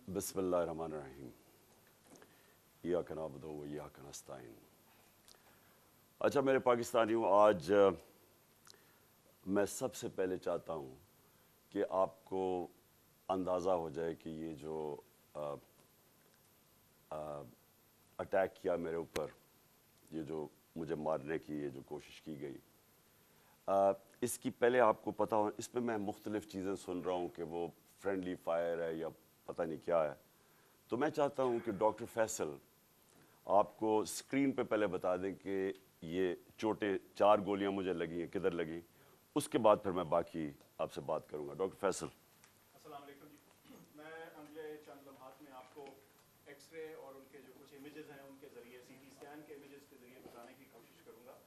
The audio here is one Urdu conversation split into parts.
بسم اللہ الرحمن الرحیم ایاک نعبد و ایاک نستعین۔ اچھا میرے پاکستانیوں، آج میں سب سے پہلے چاہتا ہوں کہ آپ کو اندازہ ہو جائے کہ یہ جو اٹیک کیا میرے اوپر، یہ جو مجھے مارنے کی یہ جو کوشش کی گئی، اس کی پہلے آپ کو پتہ ہو، اس پہ میں مختلف چیزیں سن رہا ہوں کہ وہ فرینڈلی فائر ہے یا پتہ نہیں کیا ہے۔ تو میں چاہتا ہوں کہ ڈاکٹر فیصل آپ کو اسکرین پہ پہلے بتا دیں کہ یہ چوٹیں 4 گولیاں مجھے لگی ہیں، کدھر لگیں، اس کے بعد پھر میں باقی آپ سے بات کروں گا۔ ڈاکٹر فیصل۔ السلام علیکم جی، میں اگلے چند لمحات میں آپ کو ایکس رے اور ان کے جو کچھ امیجز ہیں ان کے ذریعے، سی ٹی اسکین کے امیجز کے ذریعے بتانے کی کوشش کروں گا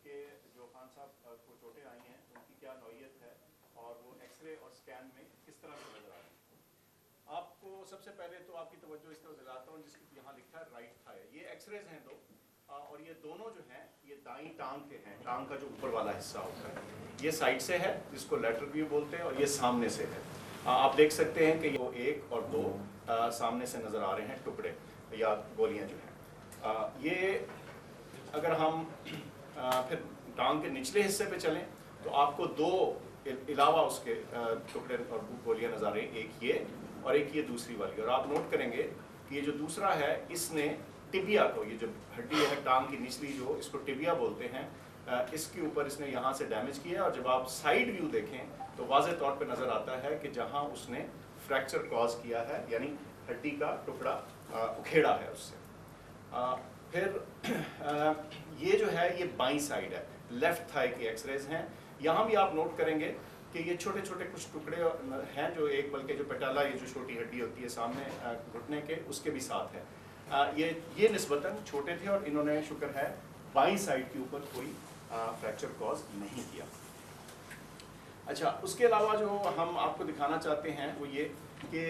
کہ جو خان صاحب کو چوٹیں آئی ہیں ان کی کیا نوعیت ہے اور وہ ایکس رے اور اسکین میں کس طرح سے نظر آ رہی ہے۔ آپ کو سب سے پہلے تو آپ کی توجہ اس طرح دلاتا ہوں جس کی یہاں لکھا ہے رائٹ تھائی، یہ ایکس ریز ہیں دو، اور یہ دونوں جو ہیں یہ دائیں ٹانگ کے ہیں، ٹانگ کا جو اوپر والا حصہ ہوتا ہے، یہ سائڈ سے ہے جس کو لیٹرل ویو بولتے ہیں، اور یہ سامنے سے ہے۔ آپ دیکھ سکتے ہیں کہ یہ 1 اور 2 سامنے سے نظر آ رہے ہیں ٹکڑے یا گولیاں جو ہیں۔ یہ اگر ہم پھر ٹانگ کے نچلے حصے پہ چلیں تو آپ کو 2 علاوہ اس کے ٹکڑے اور گولیاں نظر آ رہی ہیں، ایک یہ اور ایک یہ دوسری والی، اور آپ نوٹ کریں گے کہ یہ جو دوسرا ہے اس نے ٹبیا کو، یہ جو ہڈی ہے ٹانگ کی نچلی جو اس کو ٹبیا بولتے ہیں، اس کے اوپر اس نے یہاں سے ڈیمیج کیا ہے، اور جب آپ سائیڈ ویو دیکھیں تو واضح طور پہ نظر آتا ہے کہ جہاں اس نے فریکچر کاز کیا ہے، یعنی ہڈی کا ٹکڑا اکھیڑا ہے اس سے۔ پھر یہ جو ہے یہ بائیں سائیڈ ہے، لیفٹ تھائی کی ایکس ریز ہیں۔ یہاں بھی آپ نوٹ کریں گے کہ یہ چھوٹے چھوٹے کچھ ٹکڑے ہیں جو ایک، بلکہ جو پیٹالا یہ جو چھوٹی ہڈی ہوتی ہے سامنے گھٹنے کے، اس کے بھی ساتھ ہے۔ یہ نسبتاً چھوٹے تھے اور انہوں نے شکر ہے بائیں سائڈ کے اوپر کوئی فریکچر کاز نہیں کیا۔ اچھا، اس کے علاوہ جو ہم آپ کو دکھانا چاہتے ہیں وہ یہ کہ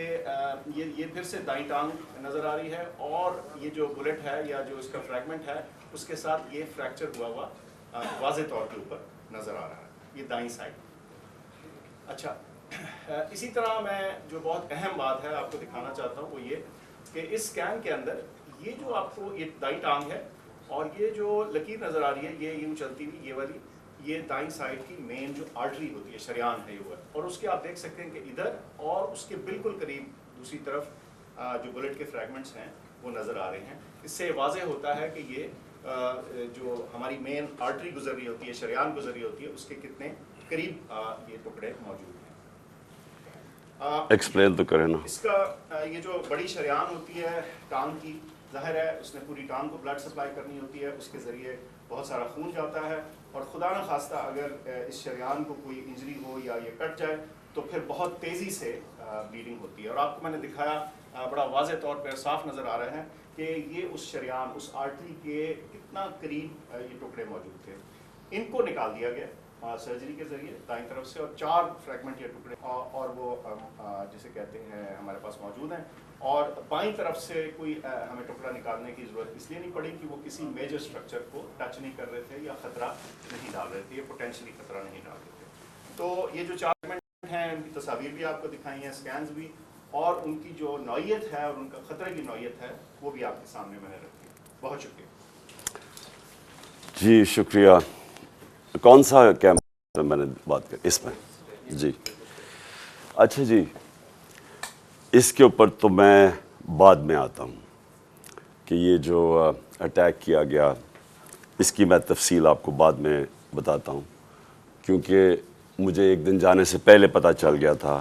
یہ پھر سے دائیں ٹانگ نظر آ رہی ہے، اور یہ جو بلٹ ہے یا جو اس کا فریگمنٹ ہے اس کے ساتھ یہ فریکچر ہوا واضح طور کے اوپر نظر آ رہا ہے، یہ دائیں سائڈ۔ اچھا، اسی طرح میں جو بہت اہم بات ہے آپ کو دکھانا چاہتا ہوں وہ یہ کہ اس اسکین کے اندر یہ جو آپ کو یہ دائیں ٹانگ ہے اور یہ جو لکیر نظر آ رہی ہے یہ یوں چلتی ہوئی، یہ والی، یہ دائیں سائڈ کی مین جو آرٹری ہوتی ہے، شریان ہے یہ، اور اس کے آپ دیکھ سکتے ہیں کہ ادھر اور اس کے بالکل قریب دوسری طرف جو بلٹ کے فریگمنٹس ہیں وہ نظر آ رہے ہیں۔ اس سے واضح ہوتا ہے کہ یہ جو ہماری مین آرٹری گزر رہی ہوتی ہے، شریان گزر رہی ہوتی ہے، اس کے کتنے قریب یہ ٹکڑے موجود ہیں۔ ایکسپلین تو کریں نا۔ اس کا یہ جو بڑی شریان ہوتی ہے ٹانگ کی، ظاہر ہے اس نے پوری ٹانگ کو بلڈ سپلائی کرنی ہوتی ہے، اس کے ذریعے بہت سارا خون جاتا ہے، اور خدا نہ خواستہ اگر اس شریان کو کوئی انجری ہو یا یہ کٹ جائے تو پھر بہت تیزی سے بلیڈنگ ہوتی ہے۔ اور آپ کو میں نے دکھایا، بڑا واضح طور پر صاف نظر آ رہا ہے کہ یہ اس شریان، اس آرٹری کے کتنا قریب یہ ٹکڑے موجود تھے۔ ان کو نکال دیا گیا سرجری کے ذریعے دائیں طرف سے، اور 4 فریگمنٹ یا ٹکڑے اور وہ جسے کہتے ہیں ہمارے پاس موجود ہیں، اور بائیں طرف سے کوئی ہمیں ٹکڑا نکالنے کی ضرورت اس لیے نہیں پڑی کہ وہ کسی میجر اسٹرکچر کو ٹچ نہیں کر رہے تھے یا خطرہ نہیں ڈال رہے تھے، یا پوٹینشلی خطرہ نہیں ڈال رہے تھے۔ تو یہ جو 4 فریگمنٹ ہیں ان کی تصاویر بھی آپ کو دکھائی ہیں، اسکینز بھی، اور ان کی جو نوعیت ہے اور ان کا خطرے کی نوعیت ہے وہ بھی آپ کے سامنے میں نے رکھی ہے۔ بہت شکریہ جی، شکریہ۔ کون سا کیمپ میں نے بات کی اس میں؟ جی اچھا جی، اس کے اوپر تو میں بعد میں آتا ہوں کہ یہ جو اٹیک کیا گیا اس کی میں تفصیل آپ کو بعد میں بتاتا ہوں، کیونکہ مجھے ایک دن جانے سے پہلے پتہ چل گیا تھا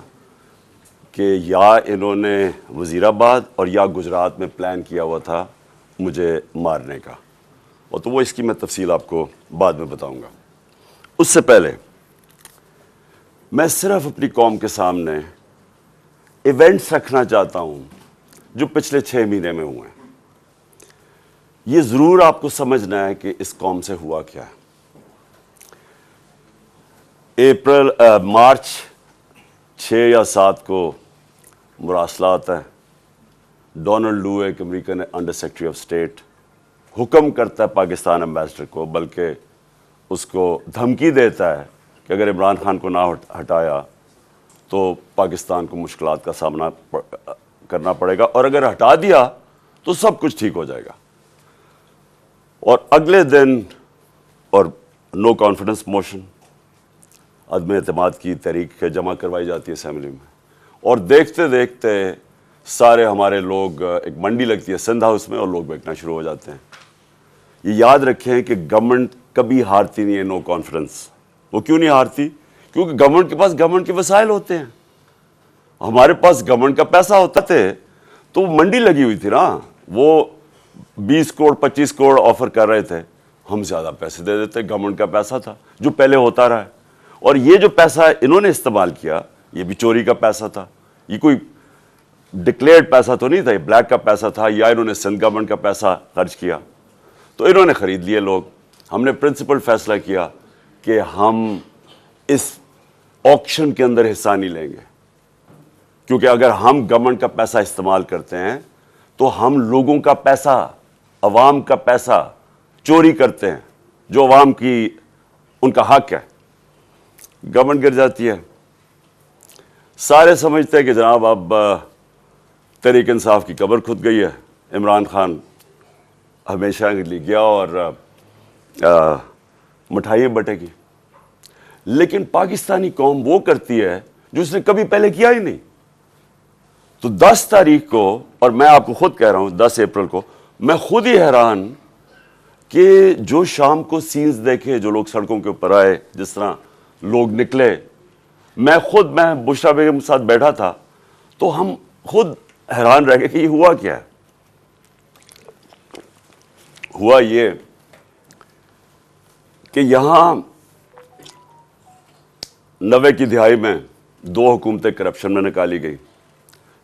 کہ یا انہوں نے وزیر آباد اور یا گجرات میں پلان کیا ہوا تھا مجھے مارنے کا، اور تو وہ اس کی میں تفصیل آپ کو بعد میں بتاؤں گا۔ اس سے پہلے میں صرف اپنی قوم کے سامنے ایونٹس رکھنا چاہتا ہوں جو پچھلے 6 مہینے میں ہوئے ہیں۔ یہ ضرور آپ کو سمجھنا ہے کہ اس قوم سے ہوا کیا ہے۔ مارچ 6 یا 7 کو مراسلات ہیں۔ ڈونلڈ لو، ایک American under secretary of state, حکم کرتا ہے پاکستان امبیسڈر کو، بلکہ اس کو دھمکی دیتا ہے کہ اگر عمران خان کو نہ ہٹایا تو پاکستان کو مشکلات کا سامنا کرنا پڑے گا, اور اگر ہٹا دیا تو سب کچھ ٹھیک ہو جائے گا. اور اگلے دن اور نو کانفیڈنس موشن, عدم اعتماد کی تحریک جمع کروائی جاتی ہے اسمبلی میں, اور دیکھتے دیکھتے سارے ہمارے لوگ, ایک منڈی لگتی ہے سندھ ہاؤس میں, اور لوگ بیٹھنا شروع ہو جاتے ہیں. یہ یاد رکھیں کہ گورنمنٹ کبھی ہارتی نہیں ہے نو کانفیڈنس. وہ کیوں نہیں ہارتی؟ کیونکہ گورنمنٹ کے پاس گورنمنٹ کے وسائل ہوتے ہیں. ہمارے پاس گورنمنٹ کا پیسہ ہوتا تھے تو وہ منڈی لگی ہوئی تھی نا, وہ 20 کروڑ 25 کروڑ آفر کر رہے تھے, ہم زیادہ پیسے دے دیتے. گورنمنٹ کا پیسہ تھا جو پہلے ہوتا رہا ہے. اور یہ جو پیسہ انہوں نے استعمال کیا, یہ بھی چوری کا پیسہ تھا. یہ کوئی ڈکلیئرڈ پیسہ تو نہیں تھا, یہ بلیک کا پیسہ تھا, یا انہوں نے سندھ گورنمنٹ کا پیسہ خرچ کیا. تو انہوں نے خرید لیے لوگ. ہم نے پرنسپل فیصلہ کیا کہ ہم اس آکشن کے اندر حصہ نہیں لیں گے, کیونکہ اگر ہم گورنمنٹ کا پیسہ استعمال کرتے ہیں تو ہم لوگوں کا پیسہ, عوام کا پیسہ چوری کرتے ہیں, جو عوام کی ان کا حق ہے. گورنمنٹ گر جاتی ہے. سارے سمجھتے ہیں کہ جناب اب تحریک انصاف کی قبر کھد گئی ہے, عمران خان ہمیشہ کے لیے گیا اور مٹھائیاں بٹے گی. لیکن پاکستانی قوم وہ کرتی ہے جو اس نے کبھی پہلے کیا ہی نہیں. تو 10 تاریخ کو, اور میں آپ کو خود کہہ رہا ہوں 10 اپریل کو, میں خود ہی حیران کہ جو شام کو سینز دیکھے, جو لوگ سڑکوں کے اوپر آئے, جس طرح لوگ نکلے. میں بشرا بیگم کے ساتھ بیٹھا تھا تو ہم خود حیران رہ گئے کہ یہ ہوا کیا ہے. ہوا یہ کہ یہاں 90 کی دہائی میں 2 حکومتیں کرپشن میں نکالی گئی.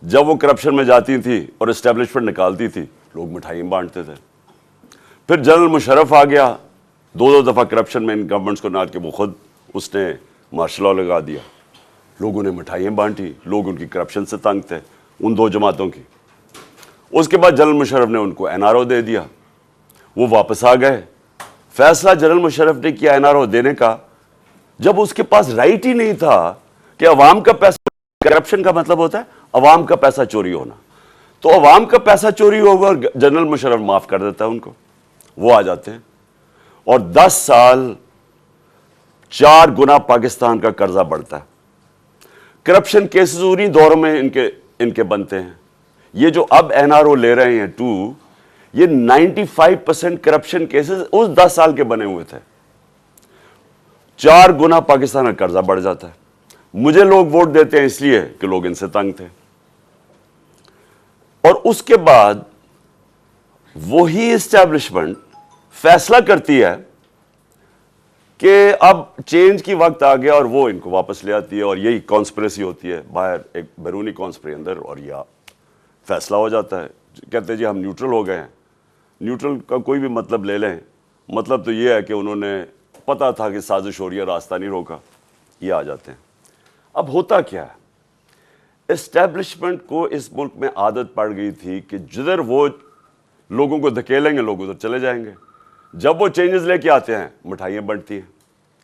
جب وہ کرپشن میں جاتی تھی اور اسٹیبلشمنٹ نکالتی تھی, لوگ مٹھائیاں بانٹتے تھے. پھر جنرل مشرف آ گیا, 2 دفعہ کرپشن میں ان گورنمنٹس کو نہ کہ وہ خود اس نے مارشل لا لگا دیا. لوگوں نے مٹھائیاں بانٹی, لوگ ان کی کرپشن سے تنگ تھے, ان 2 جماعتوں کی. اس کے بعد جنرل مشرف نے ان کو NRO دے دیا, وہ واپس آ گئے. فیصلہ جنرل مشرف نے کیا NRO دینے کا, جب اس کے پاس رائٹ ہی نہیں تھا کہ عوام کا پیسہ, کرپشن کا مطلب ہوتا ہے عوام کا پیسہ چوری ہونا. تو عوام کا پیسہ چوری ہوگا اور جنرل مشرف معاف کر دیتا ہے ان کو, وہ آ جاتے ہیں. اور 10 سال 4 گنا پاکستان کا قرضہ بڑھتا ہے. کرپشن کیسز انہی دوروں میں ان کے بنتے ہیں. یہ جو اب NRO لے رہے ہیں 2, یہ 95% کرپشن کیسز اس 10 سال کے بنے ہوئے تھے. 4 گنا پاکستان کا قرضہ بڑھ جاتا ہے. مجھے لوگ ووٹ دیتے ہیں اس لیے کہ لوگ ان سے تنگ تھے. اور اس کے بعد وہی اسٹیبلشمنٹ فیصلہ کرتی ہے کہ اب چینج کی وقت آ گیا, اور وہ ان کو واپس لے آتی ہے. اور یہی کانسپریسی ہوتی ہے باہر, ایک بیرونی کانسپری اندر, اور یہ فیصلہ ہو جاتا ہے. کہتے ہیں جی ہم نیوٹرل ہو گئے ہیں. نیوٹرل کا کوئی بھی مطلب لے لیں, مطلب تو یہ ہے کہ انہوں نے پتا تھا کہ سازش ہو رہی ہے, راستہ نہیں روکا, یہ آ جاتے ہیں. اب ہوتا کیا ہے, اسٹیبلشمنٹ کو اس ملک میں عادت پڑ گئی تھی کہ جدھر وہ لوگوں کو دھکیلیں گے لوگ ادھر چلے جائیں گے. جب وہ چینجز لے کے آتے ہیں مٹھائیاں بنٹتی ہیں.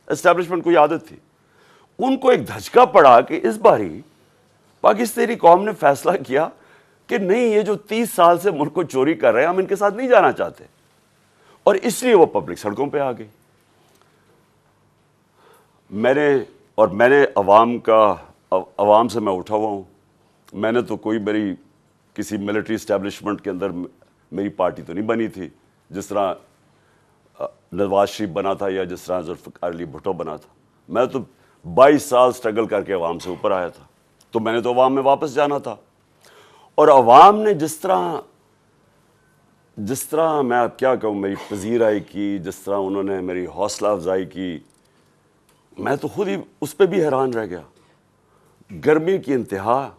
اسٹیبلشمنٹ کو یہ عادت تھی. ان کو ایک دھچکا پڑا کہ اس باری پاکستانی قوم نے فیصلہ کیا کہ نہیں, یہ جو 30 سال سے ملک کو چوری کر رہے ہیں ہم ان کے ساتھ نہیں جانا چاہتے, اور اس لیے وہ پبلک سڑکوں پہ آ گئی. میں نے عوام سے میں اٹھا ہوا ہوں. میں نے تو میری کسی ملٹری اسٹیبلشمنٹ کے اندر میری پارٹی تو نہیں بنی تھی, جس طرح نواز شریف بنا تھا یا جس طرح ذوالفقار علی بھٹو بنا تھا. میں تو 22 سال سٹرگل کر کے عوام سے اوپر آیا تھا. تو میں نے تو عوام میں واپس جانا تھا. اور عوام نے جس طرح میں اب کیا کہوں, میری پذیرائی کی, جس طرح انہوں نے میری حوصلہ افزائی کی, میں تو خود ہی اس پہ بھی حیران رہ گیا. گرمی کی انتہا,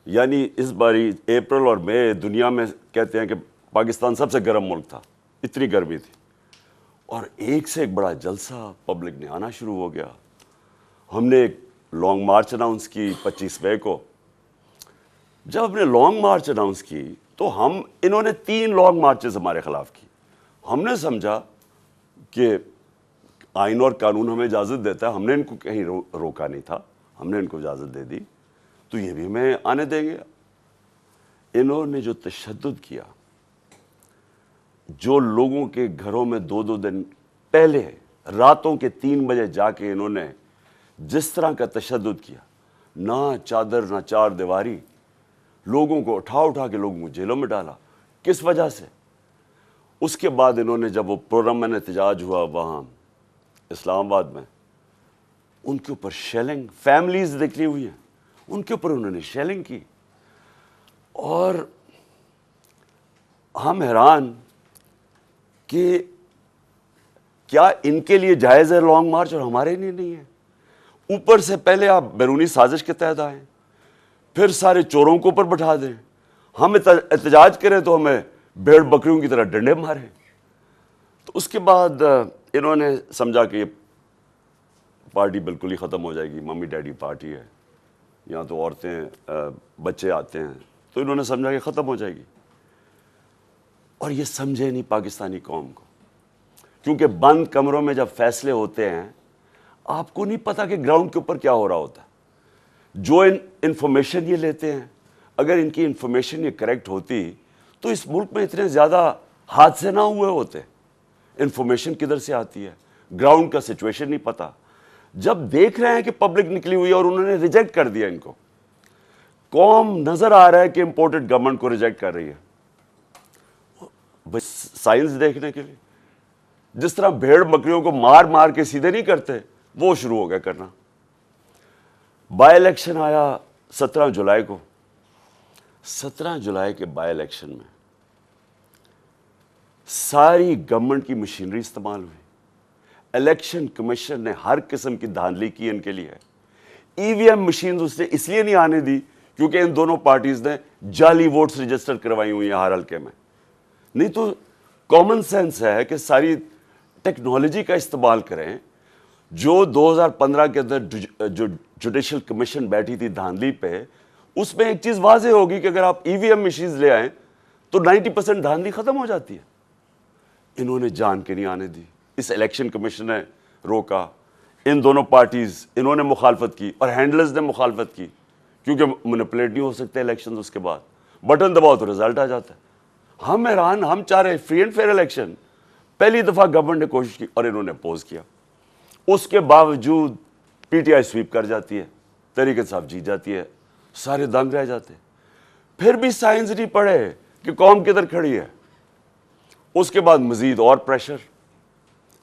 یعنی اس باری اپریل اور مئی دنیا میں کہتے ہیں کہ پاکستان سب سے گرم ملک تھا, اتنی گرمی تھی. اور ایک سے ایک بڑا جلسہ پبلک نے آنا شروع ہو گیا. ہم نے ایک لانگ مارچ اناؤنس کی 25 مئی کو. جب ہم نے لانگ مارچ اناؤنس کی تو انہوں نے 3 لانگ مارچز ہمارے خلاف کی. ہم نے سمجھا کہ آئین اور قانون ہمیں اجازت دیتا ہے, ہم نے ان کو کہیں روکا نہیں تھا, ہم نے ان کو اجازت دے دی, تو یہ بھی ہمیں آنے دیں گے. انہوں نے جو تشدد کیا, جو لوگوں کے گھروں میں 2-2 دن پہلے راتوں کے 3 بجے جا کے انہوں نے جس طرح کا تشدد کیا, نہ چادر نہ چار دیواری, لوگوں کو اٹھا کے لوگوں کو جیلوں میں ڈالا. کس وجہ سے؟ اس کے بعد انہوں نے جب وہ پرامن احتجاج ہوا وہاں اسلام آباد میں, ان کے اوپر شیلنگ, فیملیز نکلی ہوئی ہیں, ان کے اوپر انہوں نے شیلنگ کی. اور ہم حیران کہ کیا ان کے لیے جائز ہے لانگ مارچ اور ہمارے لیے نہیں ہے؟ اوپر سے پہلے آپ بیرونی سازش کے تحت آئیں, پھر سارے چوروں کو اوپر بٹھا دیں, ہم احتجاج کریں تو ہمیں بھیڑ بکریوں کی طرح ڈنڈے ماریں. تو اس کے بعد انہوں نے سمجھا کہ یہ پارٹی بالکل ہی ختم ہو جائے گی, ممی ڈیڈی پارٹی ہے, یہاں تو عورتیں بچے آتے ہیں, تو انہوں نے سمجھا کہ ختم ہو جائے گی. اور یہ سمجھے نہیں پاکستانی قوم کو, کیونکہ بند کمروں میں جب فیصلے ہوتے ہیں آپ کو نہیں پتا کہ گراؤنڈ کے اوپر کیا ہو رہا ہوتا ہے. جو انفارمیشن یہ لیتے ہیں, اگر ان کی انفارمیشن یہ کریکٹ ہوتی تو اس ملک میں اتنے زیادہ حادثے نہ ہوئے ہوتے. انفارمیشن کدھر سے آتی ہے, گراؤنڈ کا سچویشن نہیں پتا. جب دیکھ رہے ہیں کہ پبلک نکلی ہوئی ہے اور انہوں نے ریجیکٹ کر دیا ان کو, قوم نظر آ رہا ہے کہ امپورٹڈ گورنمنٹ کو ریجیکٹ کر رہی ہے, بس سائنس دیکھنے کے لیے جس طرح بھیڑ بکریوں کو مار مار کے سیدھے نہیں کرتے, وہ شروع ہو گیا کرنا. بائی الیکشن آیا 17 جولائی کو. 17 جولائی کے بائی الیکشن میں ساری گورنمنٹ کی مشینری استعمال ہوئی. الیکشن کمیشن نے ہر قسم کی دھاندلی کی ان کے لیے. ای وی ایم مشینز اس نے اس لیے نہیں آنے دی کیونکہ ان دونوں پارٹیز نے جعلی ووٹس رجسٹر کروائی ہوئی ہیں ہر حلقے میں. نہیں تو کامن سینس ہے کہ ساری ٹیکنالوجی کا استعمال کریں. جو 2015 کے اندر جو جوڈیشل کمیشن بیٹھی تھی دھاندلی پہ, اس میں ایک چیز واضح ہوگی کہ اگر آپ ای وی ایم مشینز لے آئیں تو 90% دھاندلی ختم ہو جاتی ہے. انہوں نے جان کے نہیں آنے دی, اس الیکشن کمیشن نے روکا. ان دونوں پارٹیز, انہوں نے مخالفت کی اور ہینڈلرز نے مخالفت کی, کیونکہ مینیپولیٹ نہیں ہو سکتے الیکشن. اس کے بعد بٹن دباؤ تو رزلٹ آ جاتا ہے. ہم حیران, ہم چاہ رہے فری اینڈ فیئر الیکشن. پہلی دفعہ گورنمنٹ نے کوشش کی اور انہوں نے اپوز کیا. اس کے باوجود پی ٹی آئی سویپ کر جاتی ہے, تحریک انصاف جیت جاتی ہے, سارے دنگ رہ جاتے. پھر بھی سائنس نہیں پڑھے کہ قوم کدھر کھڑی ہے. اس کے بعد مزید اور پریشر,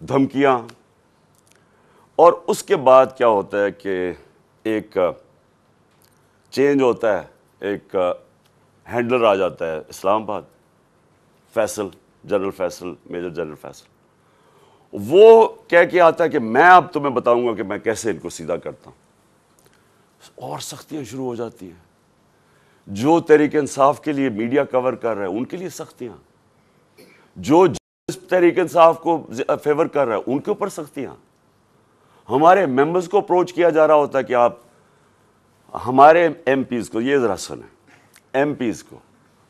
دھمکیاں, اور اس کے بعد کیا ہوتا ہے کہ ایک چینج ہوتا ہے, ایک ہینڈلر آ جاتا ہے Islamabad, Faisal, general Faisal, major general Faisal. وہ کہہ کے آتا ہے کہ میں اب تمہیں بتاؤں گا کہ میں کیسے ان کو سیدھا کرتا ہوں. اور سختیاں شروع ہو جاتی ہیں. جو تحریک انصاف کے لیے میڈیا کور کر رہا ہے ان کے لیے سختیاں, جو تحریک انصاف کو فیور کر رہا ہے ان کے اوپر سختیاں. ہمارے ممبرز کو اپروچ کیا جا رہا ہوتا ہے کہ آپ ہمارے ایم پیز کو, یہ ذرا سنیں, ایم پیز کو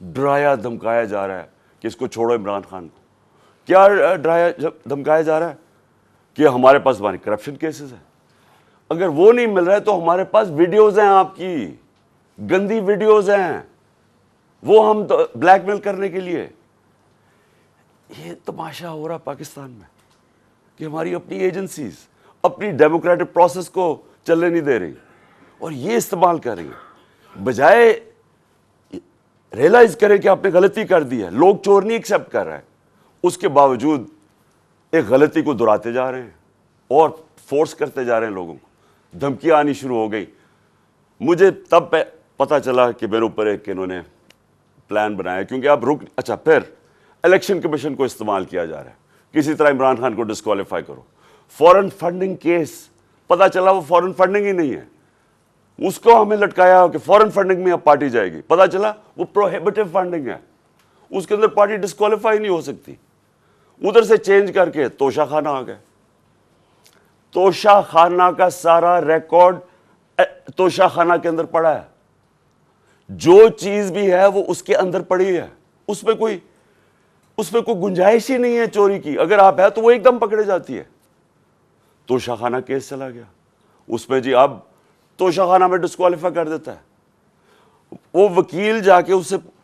ڈرایا دھمکایا جا رہا ہے کہ اس کو چھوڑو عمران خان کو. کیا ڈرایا دھمکایا جا رہا ہے کہ ہمارے پاس ہماری کرپشن کیسز ہیں. اگر وہ نہیں مل رہا ہے تو ہمارے پاس ویڈیوز ہیں, آپ کی گندی ویڈیوز ہیں, وہ ہم بلیک میل کرنے کے لیے. یہ تماشا ہو رہا پاکستان میں کہ ہماری اپنی ایجنسیز اپنی ڈیموکریٹک پروسیس کو چلنے نہیں دے رہی اور یہ استعمال کر رہی ہیں. بجائے ریئلائز کریں کہ آپ نے غلطی کر دی ہے. لوگ چور نہیں ایکسیپٹ کر رہے ہیں, اس کے باوجود ایک غلطی کو دہراتے جا رہے ہیں اور فورس کرتے جا رہے ہیں لوگوں کو. دھمکیاں آنی شروع ہو گئی. مجھے تب پتہ چلا کہ میرے اوپر ایک انہوں نے پلان بنایا, کیونکہ آپ اچھا پھر الیکشن کمیشن کو استعمال کیا جا رہا ہے, کسی طرح عمران خان کو ڈسکوالیفائی کرو. فورن فنڈنگ کیس, پتہ چلا وہ فورن فنڈنگ ہی نہیں ہے, اس کو ہمیں لٹکایا کہ فورن فنڈنگ میں اب پارٹی جائے گی. پتہ چلا وہ پروہیبٹیو فنڈنگ ہے, اس کے اندر پارٹی ڈسکوالیفائی نہیں ہو سکتی. ادھر سے چینج کر کے توشہ خانہ آ گئے. توشہ خانہ کا سارا ریکارڈ توشہ خانہ کے اندر پڑا ہے. جو چیز بھی ہے وہ اس کے اندر پڑی ہے, اس میں کوئی گنجائش ہی نہیں ہے چوری کی. اگر آپ ہے تو وہ ایک دم پکڑے جاتی ہے. توشہ خانہ کیس چلا گیا, اس میں جی اب توشہ خانہ میں ڈسکوالیفائی کر دیتا ہے. وہ وکیل جا کے اس سے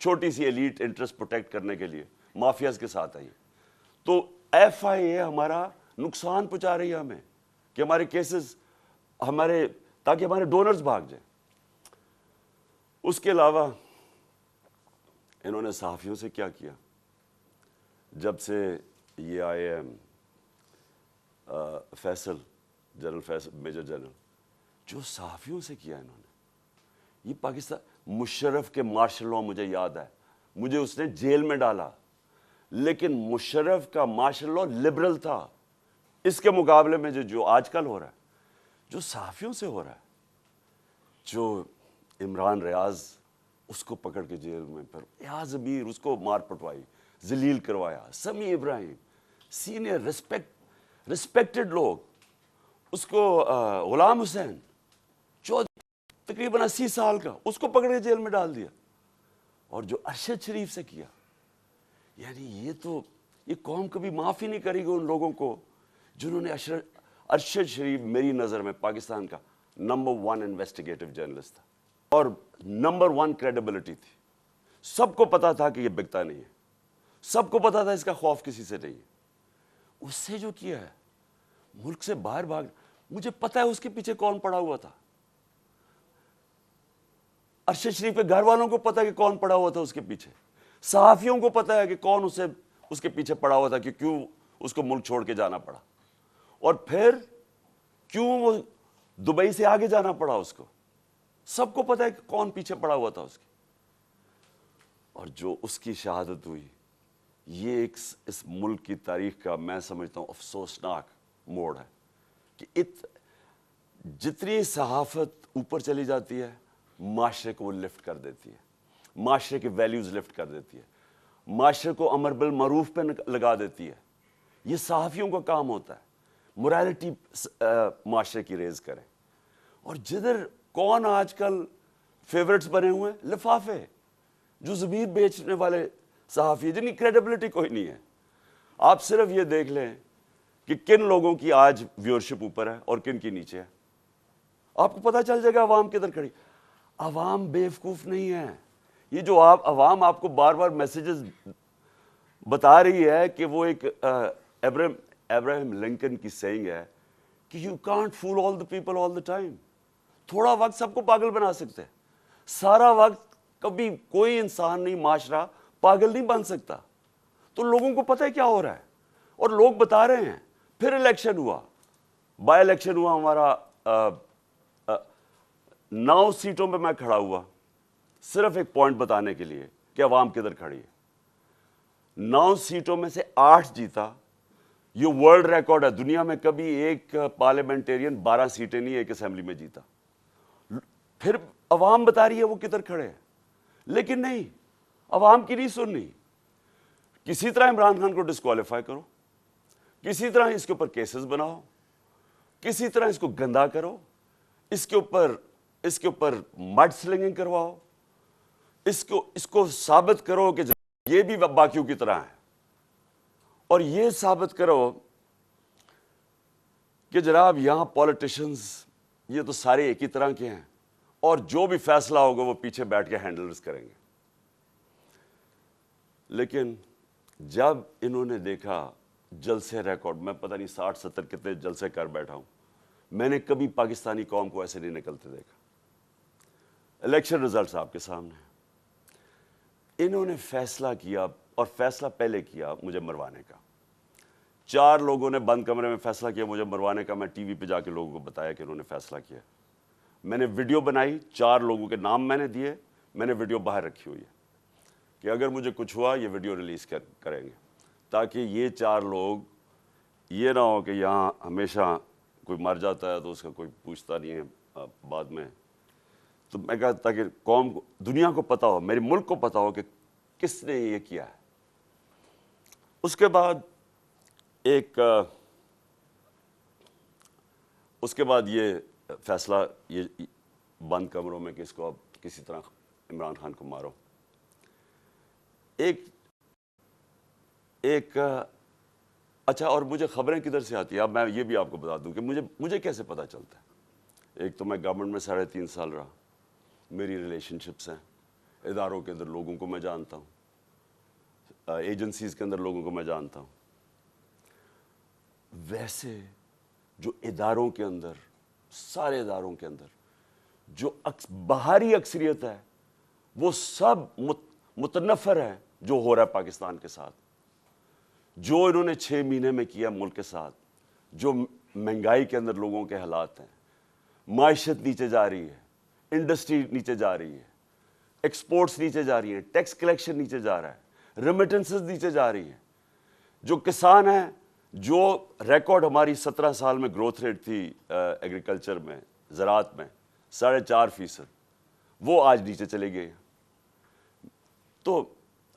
چھوٹی سی ایلیٹ انٹرسٹ پروٹیکٹ کرنے کے لیے مافیاز کے ساتھ آئی. تو ایف آئی اے ہمارا نقصان پہنچا رہی ہے ہمیں کہ ہمارے کیسز تاکہ ہمارے ڈونرز بھاگ جائیں. اس کے علاوہ انہوں نے صحافیوں سے کیا کیا؟ جب سے یہ آئے ہیں Faisal, general Faisal, major general, جو صحافیوں سے کیا انہوں نے، یہ پاکستان، مشرف کے مارشل لاء مجھے یاد ہے، مجھے اس نے جیل میں ڈالا، لیکن مشرف کا مارشل لاء لبرل تھا. اس کے مقابلے میں جو آج کل ہو رہا ہے، جو صحافیوں سے ہو رہا ہے، جو عمران ریاض اس کو پکڑ کے جیل میں، پھر ایاز امیر اس کو مار پٹوائی، ذلیل کروایا، سمیع ابراہیم سینئر ریسپیکٹڈ لوگ، اس کو غلام حسین تقریباً 80 سال کا، اس کو پکڑ کے جیل میں ڈال دیا. اور جو ارشد شریف سے کیا، یعنی یہ قوم کبھی معاف ہی نہیں کرے گی ان لوگوں کو جنہوں نے ارشد شریف میری نظر میں پاکستان کا نمبر 1 انویسٹیگیٹو جرنلسٹ تھا اور نمبر 1 کریڈیبلٹی تھی. سب کو پتا تھا کہ یہ بکتا نہیں ہے، سب کو پتا تھا اس کا خوف کسی سے نہیں ہے. اس سے جو کیا ہے، ملک سے باہر بھاگ، مجھے پتا ہے اس کے پیچھے کون پڑا ہوا تھا. ارشد شریف کے گھر والوں کو پتا ہے کہ کون پڑا ہوا تھا اس کے پیچھے، صحافیوں کو پتا ہے کہ کون اس کے پیچھے پڑا ہوا تھا کہ کیوں اس کو ملک چھوڑ کے جانا پڑا، اور پھر کیوں وہ دبئی سے آگے جانا پڑا اس کو. سب کو پتا ہے کہ کون پیچھے پڑا ہوا تھا اس کے. اور جو اس کی شہادت ہوئی، یہ اس ملک کی تاریخ کا میں سمجھتا ہوں افسوسناک موڑ ہے کہ جتنی صحافت اوپر چلی جاتی ہے، معاشرے کو وہ لفٹ کر دیتی ہے، معاشرے کے ویلیوز لفٹ کر دیتی ہے، معاشرے کو امر بالمعروف پہ لگا دیتی ہے. یہ صحافیوں کا کام ہوتا ہے، موریلٹی معاشرے کی ریز کریں. اور جدھر کون آج کل فیورٹس بنے ہوئے ہیں؟ لفافے، جو ضمیر بیچنے والے صحافی جن کی کریڈیبلٹی کوئی نہیں ہے. آپ صرف یہ دیکھ لیں کہ کن لوگوں کی آج ویورشپ اوپر ہے اور کن کی نیچے ہے، آپ کو پتہ چل جائے گا عوام کدھر کھڑی. عوام بیوقوف نہیں ہے. یہ جو عوام آپ کو بار بار میسیجز بتا رہی ہے کہ وہ ایک ابراہیم لنکن کی سینگ ہے کہ you can't fool all the people all the time. تھوڑا وقت سب کو پاگل بنا سکتے ہیں، سارا وقت کبھی کوئی انسان نہیں، معاشرہ پاگل نہیں بن سکتا. تو لوگوں کو پتہ ہے کیا ہو رہا ہے اور لوگ بتا رہے ہیں. پھر الیکشن ہوا، بائی الیکشن ہوا ہمارا، 9 سیٹوں پہ میں کھڑا ہوا صرف ایک پوائنٹ بتانے کے لیے کہ عوام کدھر کھڑی ہے. 9 سیٹوں میں سے 8 جیتا. یہ ورلڈ ریکارڈ ہے، دنیا میں کبھی ایک پارلیمنٹیرین 12 سیٹیں نہیں ایک اسمبلی میں جیتا. پھر عوام بتا رہی ہے وہ کدھر کھڑے ہیں، لیکن نہیں، عوام کی نہیں سننی. کسی طرح عمران خان کو ڈسکوالیفائی کرو، کسی طرح اس کے اوپر کیسز بناؤ، کسی طرح اس کو گندا کرو، اس کے اوپر مڈ سلنگنگ کرواؤ، اس کو ثابت کرو کہ یہ بھی باقیوں کی طرح ہے، اور یہ ثابت کرو کہ جناب یہاں پولیٹیشنز یہ تو سارے ایک ہی طرح کے ہیں، اور جو بھی فیصلہ ہوگا وہ پیچھے بیٹھ کے ہینڈلرز کریں گے. لیکن جب انہوں نے دیکھا جلسے ریکارڈ، میں پتہ نہیں 60-70 کتنے جلسے کر بیٹھا ہوں، میں نے کبھی پاکستانی قوم کو ایسے نہیں نکلتے دیکھا. الیکشن رزلٹس آپ کے سامنے ہیں. انہوں نے فیصلہ کیا، اور فیصلہ پہلے کیا مجھے مروانے کا. 4 لوگوں نے بند کمرے میں فیصلہ کیا مجھے مروانے کا. میں ٹی وی پہ جا کے لوگوں کو بتایا کہ انہوں نے فیصلہ کیا. میں نے ویڈیو بنائی، 4 لوگوں کے نام میں نے دیے، میں نے ویڈیو باہر رکھی ہوئی ہے کہ اگر مجھے کچھ ہوا یہ ویڈیو ریلیز کریں گے، تاکہ یہ 4 لوگ یہ نہ ہو کہ یہاں ہمیشہ کوئی مر جاتا ہے تو اس کا کوئی پوچھتا نہیں ہے بعد میں. تو میں کہا تاکہ قوم کو، دنیا کو پتہ ہو، میرے ملک کو پتہ ہو کہ کس نے یہ کیا ہے. اس کے بعد یہ فیصلہ، یہ بند کمروں میں کہ اس کو اب کسی طرح عمران خان کو مارو. اچھا، اور مجھے خبریں کدھر سے آتی ہیں؟ اب میں یہ بھی آپ کو بتا دوں کہ مجھے کیسے پتہ چلتا ہے. ایک تو میں گورنمنٹ میں 3.5 سال رہا، میری ریلیشن شپس ہیں. اداروں کے اندر لوگوں کو میں جانتا ہوں، ایجنسیز کے اندر لوگوں کو میں جانتا ہوں. ویسے جو اداروں کے اندر، سارے اداروں کے اندر جو باہری اکثریت ہے وہ سب متنفر ہے جو ہو رہا ہے پاکستان کے ساتھ، جو انہوں نے 6 مہینے میں کیا ملک کے ساتھ، جو مہنگائی کے اندر لوگوں کے حالات ہیں. معیشت نیچے جا رہی ہے، انڈسٹری نیچے جا رہی ہے، ایکسپورٹس نیچے جا رہی ہیں، ٹیکس کلیکشن نیچے جا رہا ہے، ریمیٹنسز نیچے جا رہی ہیں. جو کسان ہیں، جو ریکارڈ ہماری 17 سال میں گروتھ ریٹ تھی ایگریکلچر میں، زراعت میں 4.5%، وہ آج نیچے چلے گئے ہیں. تو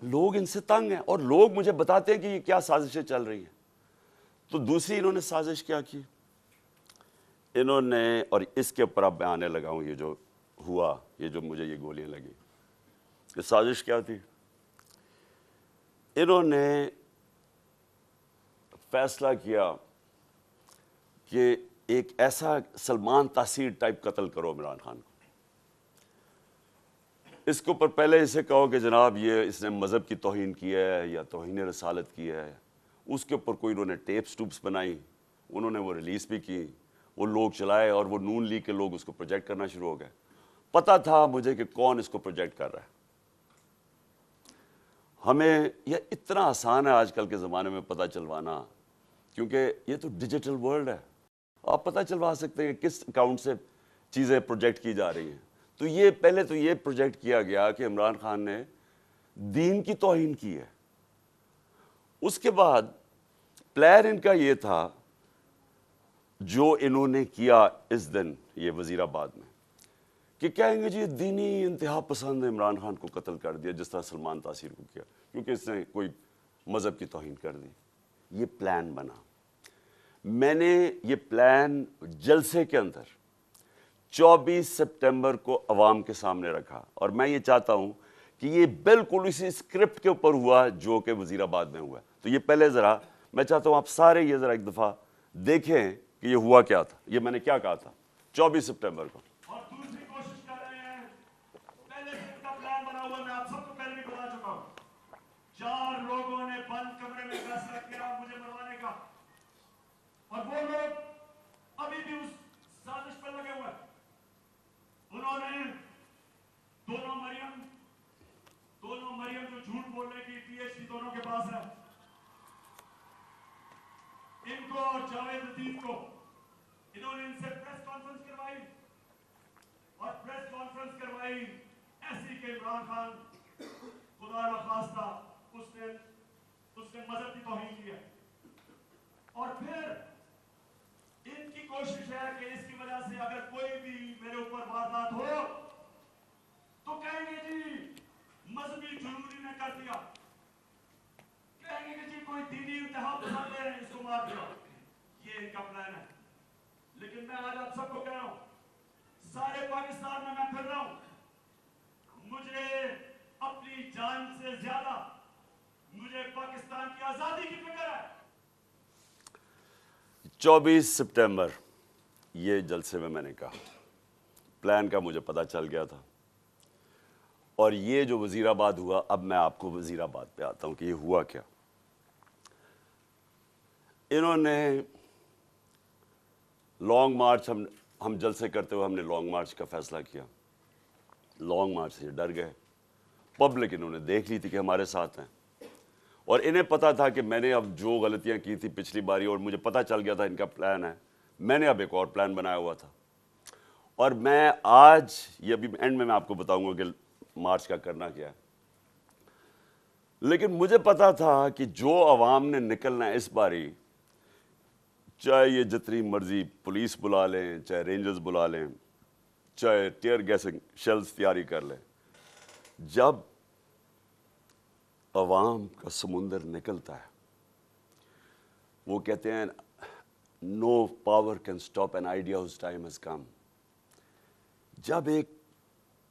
لوگ ان سے تنگ ہیں، اور لوگ مجھے بتاتے ہیں کہ یہ کیا سازشیں چل رہی ہیں. تو دوسری انہوں نے سازش کیا کی، انہوں نے، اور اس کے اوپر اب میں آنے لگا ہوں، یہ جو ہوا، یہ جو مجھے یہ گولیاں لگی، یہ سازش کیا تھی. انہوں نے فیصلہ کیا کہ ایک ایسا سلمان تاثیر ٹائپ قتل کرو عمران خان کو. اس کے اوپر پہلے اسے کہو کہ جناب یہ اس نے مذہب کی توہین کی ہے یا توہین رسالت کی ہے. اس کے اوپر کوئی انہوں نے ٹیپس بنائی، انہوں نے وہ ریلیز بھی کی، وہ لوگ چلائے، اور وہ نون لیگ کے لوگ اس کو پروجیکٹ کرنا شروع ہو گئے. پتہ تھا مجھے کہ کون اس کو پروجیکٹ کر رہا ہے. ہمیں یہ اتنا آسان ہے آج کل کے زمانے میں پتہ چلوانا، کیونکہ یہ تو ڈیجیٹل ورلڈ ہے. آپ پتہ چلوا سکتے ہیں کہ کس اکاؤنٹ سے چیزیں پروجیکٹ کی جا رہی ہیں. تو یہ پہلے تو یہ پروجیکٹ کیا گیا کہ عمران خان نے دین کی توہین کی ہے. اس کے بعد پلان ان کا یہ تھا، جو انہوں نے کیا اس دن یہ وزیر آباد میں، کہ کہیں گے جی دینی انتہا پسند عمران خان کو قتل کر دیا جس طرح سلمان تاثیر کو کیا، کیونکہ اس نے کوئی مذہب کی توہین کر دی. یہ پلان بنا. میں نے یہ پلان جلسے کے اندر 24 سپٹمبر کو عوام کے سامنے رکھا، اور میں یہ چاہتا ہوں کہ یہ بالکل اسی اسکرپٹ کے اوپر ہوا جو کہ وزیر آباد میں ہوا. تو یہ پہلے ذرا میں چاہتا ہوں آپ سارے یہ ذرا ایک دفعہ دیکھیں کہ یہ ہوا کیا تھا، یہ میں نے کیا کہا تھا 24 سپٹمبر کو. اور دوسری کوشش کر رہے ہیں، پہلے سے ان کا پلان بنا ہوا، میں آپ سب کو پہلے بھی بتا چکا ہوں. 4 لوگوں نے بند کمرے میں فیصلہ کیا مجھے مروانے کا، اور وہ لوگ ابھی بھی اس سازش پر لگے ہوئے ہیں. انہوں نے دونوں مریم جو جھوٹ بولنے کی پی ایچ ڈی دونوں کے پاس ہے، ان کو اور جاوید لطیف کو، انہوں نے ان سے پریس کانفرنس کروائی، اور پریس کانفرنس کروائی ایسی کہ عمران خان خدا نخواستہ اس نے مذہب کی توہین کی ہے. اور پھر ان کی کوشش ہے کہ اس کی وجہ سے اگر کوئی بھی میرے اوپر واردات ہو تو کہیں گے جی مذہبی جنونی نے کر دیا، کہیں گے کہ جی کوئی دینی انتہا پسند ہے اس کو مار دیا. یہ ان کا پلان ہے. لیکن میں آج آپ سب کو کہہ رہا ہوں، سارے پاکستان میں پھر رہا ہوں، مجھے اپنی جان سے زیادہ مجھے پاکستان کی آزادی کی فکر ہے. 24 سپٹمبر یہ جلسے میں نے کہا، پلان کا مجھے پتہ چل گیا تھا. اور یہ جو وزیر آباد ہوا، اب میں آپ کو وزیر آباد پہ آتا ہوں کہ یہ ہوا کیا. انہوں نے لانگ مارچ، ہم جلسے کرتے ہوئے ہم نے لانگ مارچ کا فیصلہ کیا. لانگ مارچ سے ڈر گئے. پبلک انہوں نے دیکھ لی تھی کہ ہمارے ساتھ ہیں، اور انہیں پتا تھا کہ میں نے اب جو غلطیاں کی تھی پچھلی باری، اور مجھے پتا چل گیا تھا ان کا پلان ہے، میں نے اب ایک اور پلان بنایا ہوا تھا. اور میں آج یہ ابھی اینڈ میں آپ کو بتاؤں گا کہ مارچ کا کرنا کیا ہے. لیکن مجھے پتا تھا کہ جو عوام نے نکلنا ہے اس باری، چاہے یہ جتنی مرضی پولیس بلا لیں، چاہے رینجرز بلا لیں، چاہے ٹیئر گیسنگ شیلز تیاری کر لیں، جب عوام کا سمندر نکلتا ہے، وہ کہتے ہیں no power can stop an idea whose time has come. جب ایک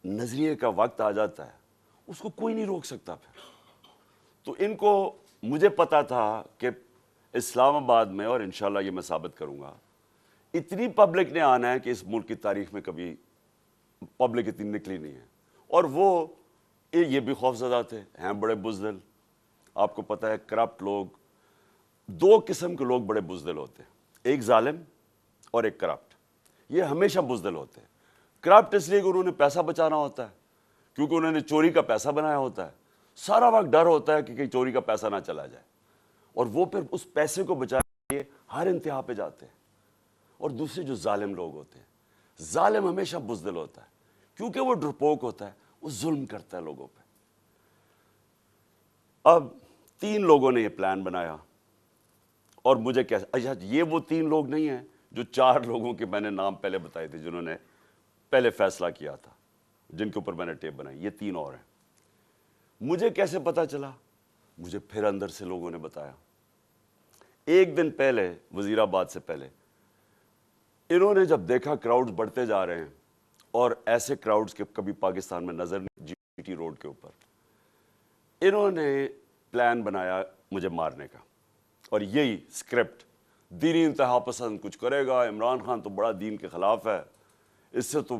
نظریے کا وقت آ جاتا ہے اس کو کوئی نہیں روک سکتا پھر. تو ان کو، مجھے پتا تھا کہ اسلام آباد میں، اور انشاءاللہ یہ میں ثابت کروں گا، اتنی پبلک نے آنا ہے کہ اس ملک کی تاریخ میں کبھی پبلک اتنی نکلی نہیں ہے. اور وہ یہ بھی خوفزدہ تھے, ہیں بڑے بزدل. آپ کو پتہ ہے کرپٹ لوگ, دو قسم کے لوگ بڑے بزدل ہوتے ہیں, ایک ظالم اور ایک کرپٹ. یہ ہمیشہ بزدل ہوتے ہیں. کرپٹ اس لیے کہ انہوں نے پیسہ بچانا ہوتا ہے, کیونکہ انہوں نے چوری کا پیسہ بنایا ہوتا ہے. سارا وقت ڈر ہوتا ہے کہ کہیں چوری کا پیسہ نہ چلا جائے, اور وہ پھر اس پیسے کو بچانے کے لیے ہر انتہا پہ جاتے ہیں. اور دوسرے جو ظالم لوگ ہوتے ہیں, ظالم ہمیشہ بزدل ہوتا ہے کیونکہ وہ ڈرپوک ہوتا ہے, وہ ظلم کرتا ہے لوگوں پہ. اب 3 لوگوں نے یہ پلان بنایا, اور مجھے کیسے, اچھا یہ وہ 3 لوگ نہیں ہیں جو 4 لوگوں کے میں نے نام پہلے بتائے تھے جنہوں نے پہلے فیصلہ کیا تھا, جن کے اوپر میں نے ٹیپ بنائی. یہ 3 اور ہیں. مجھے کیسے پتا چلا؟ مجھے پھر اندر سے لوگوں نے بتایا. ایک دن پہلے, وزیر آباد سے پہلے, انہوں نے جب دیکھا کراؤڈز بڑھتے جا رہے ہیں, اور ایسے کراؤڈز کے کبھی پاکستان میں نظر نہیں, جی ٹی روڈ کے اوپر, انہوں نے پلان بنایا مجھے مارنے کا. اور یہی اسکرپٹ, دینی انتہا پسند کچھ کرے گا, عمران خان تو بڑا دین کے خلاف ہے, اس سے تو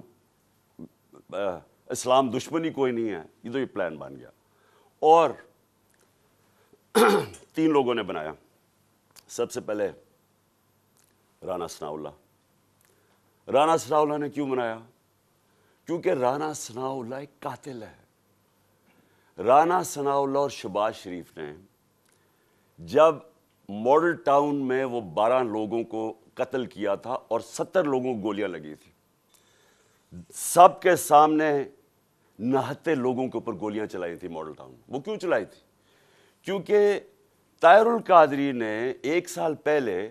اسلام دشمنی کوئی نہیں ہے. یہ تو یہ پلان بن گیا. اور 3 لوگوں نے بنایا. سب سے پہلے رانا ثناءاللہ. رانا ثناءاللہ نے کیوں بنایا؟ کیونکہ رانا ثناءاللہ ایک قاتل ہے. رانا ثناءاللہ اور شہباز شریف نے جب ماڈل ٹاؤن میں وہ 12 لوگوں کو قتل کیا تھا اور 70 لوگوں کو گولیاں لگی تھی, سب کے سامنے نہتے لوگوں کے اوپر گولیاں چلائی تھی ماڈل ٹاؤن. وہ کیوں چلائی تھی؟ کیونکہ طاہر القادری نے 1 سال پہلے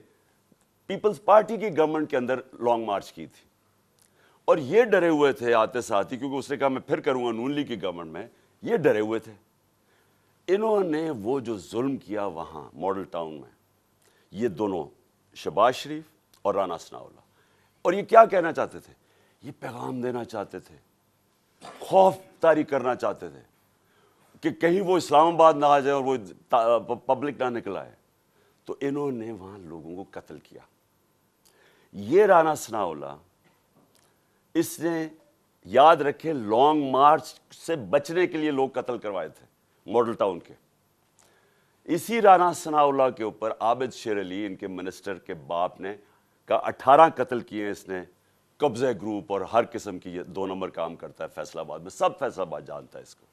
پیپلز پارٹی کی گورنمنٹ کے اندر لانگ مارچ کی تھی, اور یہ ڈرے ہوئے تھے آتے ساتھ ہی, کیونکہ اس نے کہا میں پھر کروں گا نون لیگ کی گورنمنٹ میں. یہ ڈرے ہوئے تھے. انہوں نے وہ جو ظلم کیا وہاں ماڈل ٹاؤن میں, یہ دونوں شہباز شریف اور رانا ثناءاللہ, اور یہ کیا کہنا چاہتے تھے؟ یہ پیغام دینا چاہتے تھے, خوف طاری کرنا چاہتے تھے کہ کہیں وہ اسلام آباد نہ آ جائے اور وہ پبلک نہ نکل آئے. تو انہوں نے وہاں لوگوں کو قتل کیا. یہ رانا ثناءاللہ, اس نے یاد رکھے لانگ مارچ سے بچنے کے لیے لوگ قتل کروائے تھے ماڈل ٹاؤن کے. اسی رانا ثناءاللہ کے اوپر عابد شیر علی, ان کے منسٹر کے باپ نے کا 18 قتل کیے. اس نے قبضہ گروپ اور ہر قسم کی 2 نمبر کام کرتا ہے فیصل آباد میں, سب فیصل آباد جانتا ہے اس کو.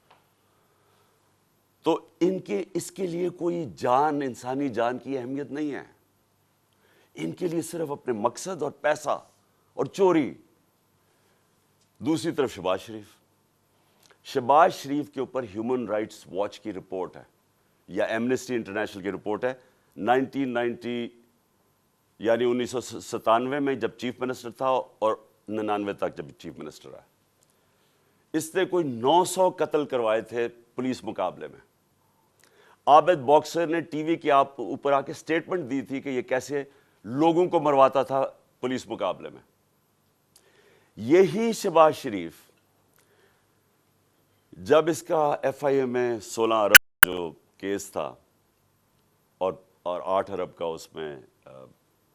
تو ان کے اس کے لیے کوئی جان, انسانی جان کی اہمیت نہیں ہے. ان کے لیے صرف اپنے مقصد اور پیسہ اور چوری. دوسری طرف شہباز شریف کے اوپر ہیومن رائٹس واچ کی رپورٹ ہے, یا ایمنسٹی انٹرنیشنل کی رپورٹ ہے, 1990 یعنی 1997 میں جب چیف منسٹر تھا اور 99 تک جب چیف منسٹر رہا, اس نے کوئی 900 قتل کروائے تھے پولیس مقابلے میں. عابد باکسر نے ٹی وی کے اوپر آ کے سٹیٹمنٹ دی تھی کہ یہ کیسے لوگوں کو مرواتا تھا پولیس مقابلے میں. یہی شہباز شریف جب اس کا ایف آئی اے میں 16 ارب جو کیس تھا اور 8 ارب کا اس میں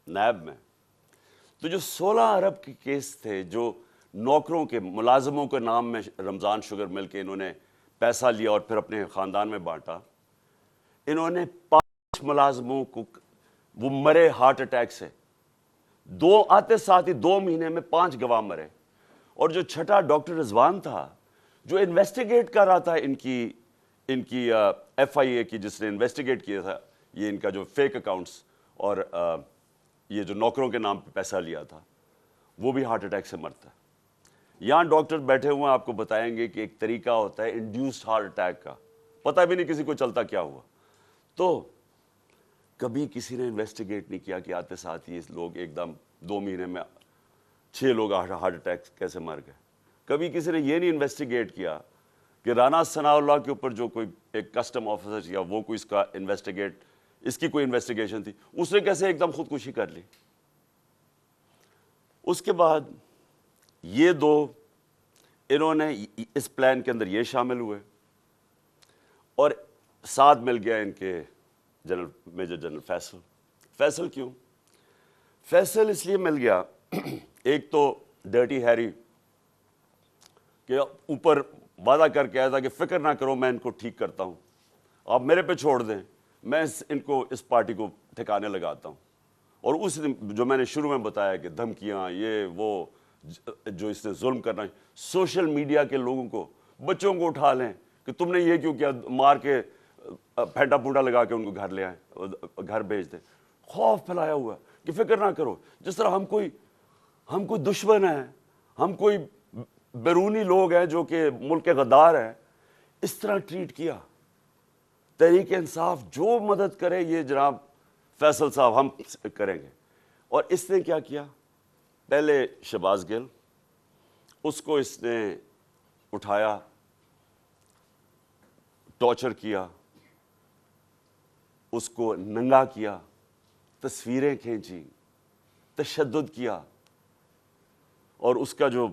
نیب میں, تو جو 16 ارب کے کیس تھے جو نوکروں کے ملازموں کے نام میں رمضان شوگر مل کے انہوں نے پیسہ لیا اور پھر اپنے خاندان میں بانٹا, انہوں نے 5 ملازموں کو وہ مرے ہارٹ اٹیک سے. 2 آتے ساتھ ہی 2 مہینے میں 5 گواہ مرے. اور جو چھٹا ڈاکٹر رضوان تھا جو انویسٹیگیٹ کر رہا تھا ان کی ایف آئی اے کی, جس نے انویسٹیگیٹ کیا تھا یہ ان کا جو فیک اکاؤنٹس اور یہ جو نوکروں کے نام پہ پیسہ لیا تھا, وہ بھی ہارٹ اٹیک سے مرتا ہے. یہاں ڈاکٹر بیٹھے ہوئے ہیں, آپ کو بتائیں گے کہ ایک طریقہ ہوتا ہے انڈیوسڈ ہارٹ اٹیک کا, پتہ بھی نہیں کسی کو چلتا کیا ہوا. تو کبھی کسی نے انویسٹیگیٹ نہیں کیا کہ آتے ساتھ ہی لوگ ایک دم 2 مہینے میں 6 لوگ ہارٹ اٹیک کیسے مر گئے. کبھی کسی نے یہ نہیں انویسٹیگیٹ کیا کہ رانا ثناءاللہ کے اوپر جو کوئی ایک کسٹم آفیسر یا وہ کوئی اس کا اس کی کوئی انویسٹیگیشن تھی, اس نے کیسے ایک دم خودکشی کر لی. اس کے بعد یہ 2 انہوں نے اس پلان کے اندر یہ شامل ہوئے, اور ساتھ مل گیا ان کے میجر جنرل فیصل. کیوں فیصل؟ اس لیے مل گیا, ایک تو ڈرٹی ہیری کہ اوپر وعدہ کر کے آیا تھا کہ فکر نہ کرو میں ان کو ٹھیک کرتا ہوں, آپ میرے پہ چھوڑ دیں, میں ان کو اس پارٹی کو ٹھکانے لگاتا ہوں. اور اس دن جو میں نے شروع میں بتایا کہ دھمکیاں یہ وہ جو اس نے ظلم کرنا, سوشل میڈیا کے لوگوں کو, بچوں کو اٹھا لیں کہ تم نے یہ کیوں کیا, مار کے پھینٹا پھوٹا لگا کے ان کو گھر لے آئیں, گھر بھیج دیں. خوف پھیلایا ہوا ہے کہ فکر نہ کرو. جس طرح ہم کوئی دشمن ہیں, ہم کوئی بیرونی لوگ ہیں جو کہ ملک کے غدار ہیں, اس طرح ٹریٹ کیا. تحریک انصاف جو مدد کرے یہ جناب فیصل صاحب ہم کریں گے. اور اس نے کیا کیا, پہلے شہباز گل, اس کو اس نے اٹھایا, ٹارچر کیا, اس کو ننگا کیا, تصویریں کھینچی, تشدد کیا, اور اس کا جو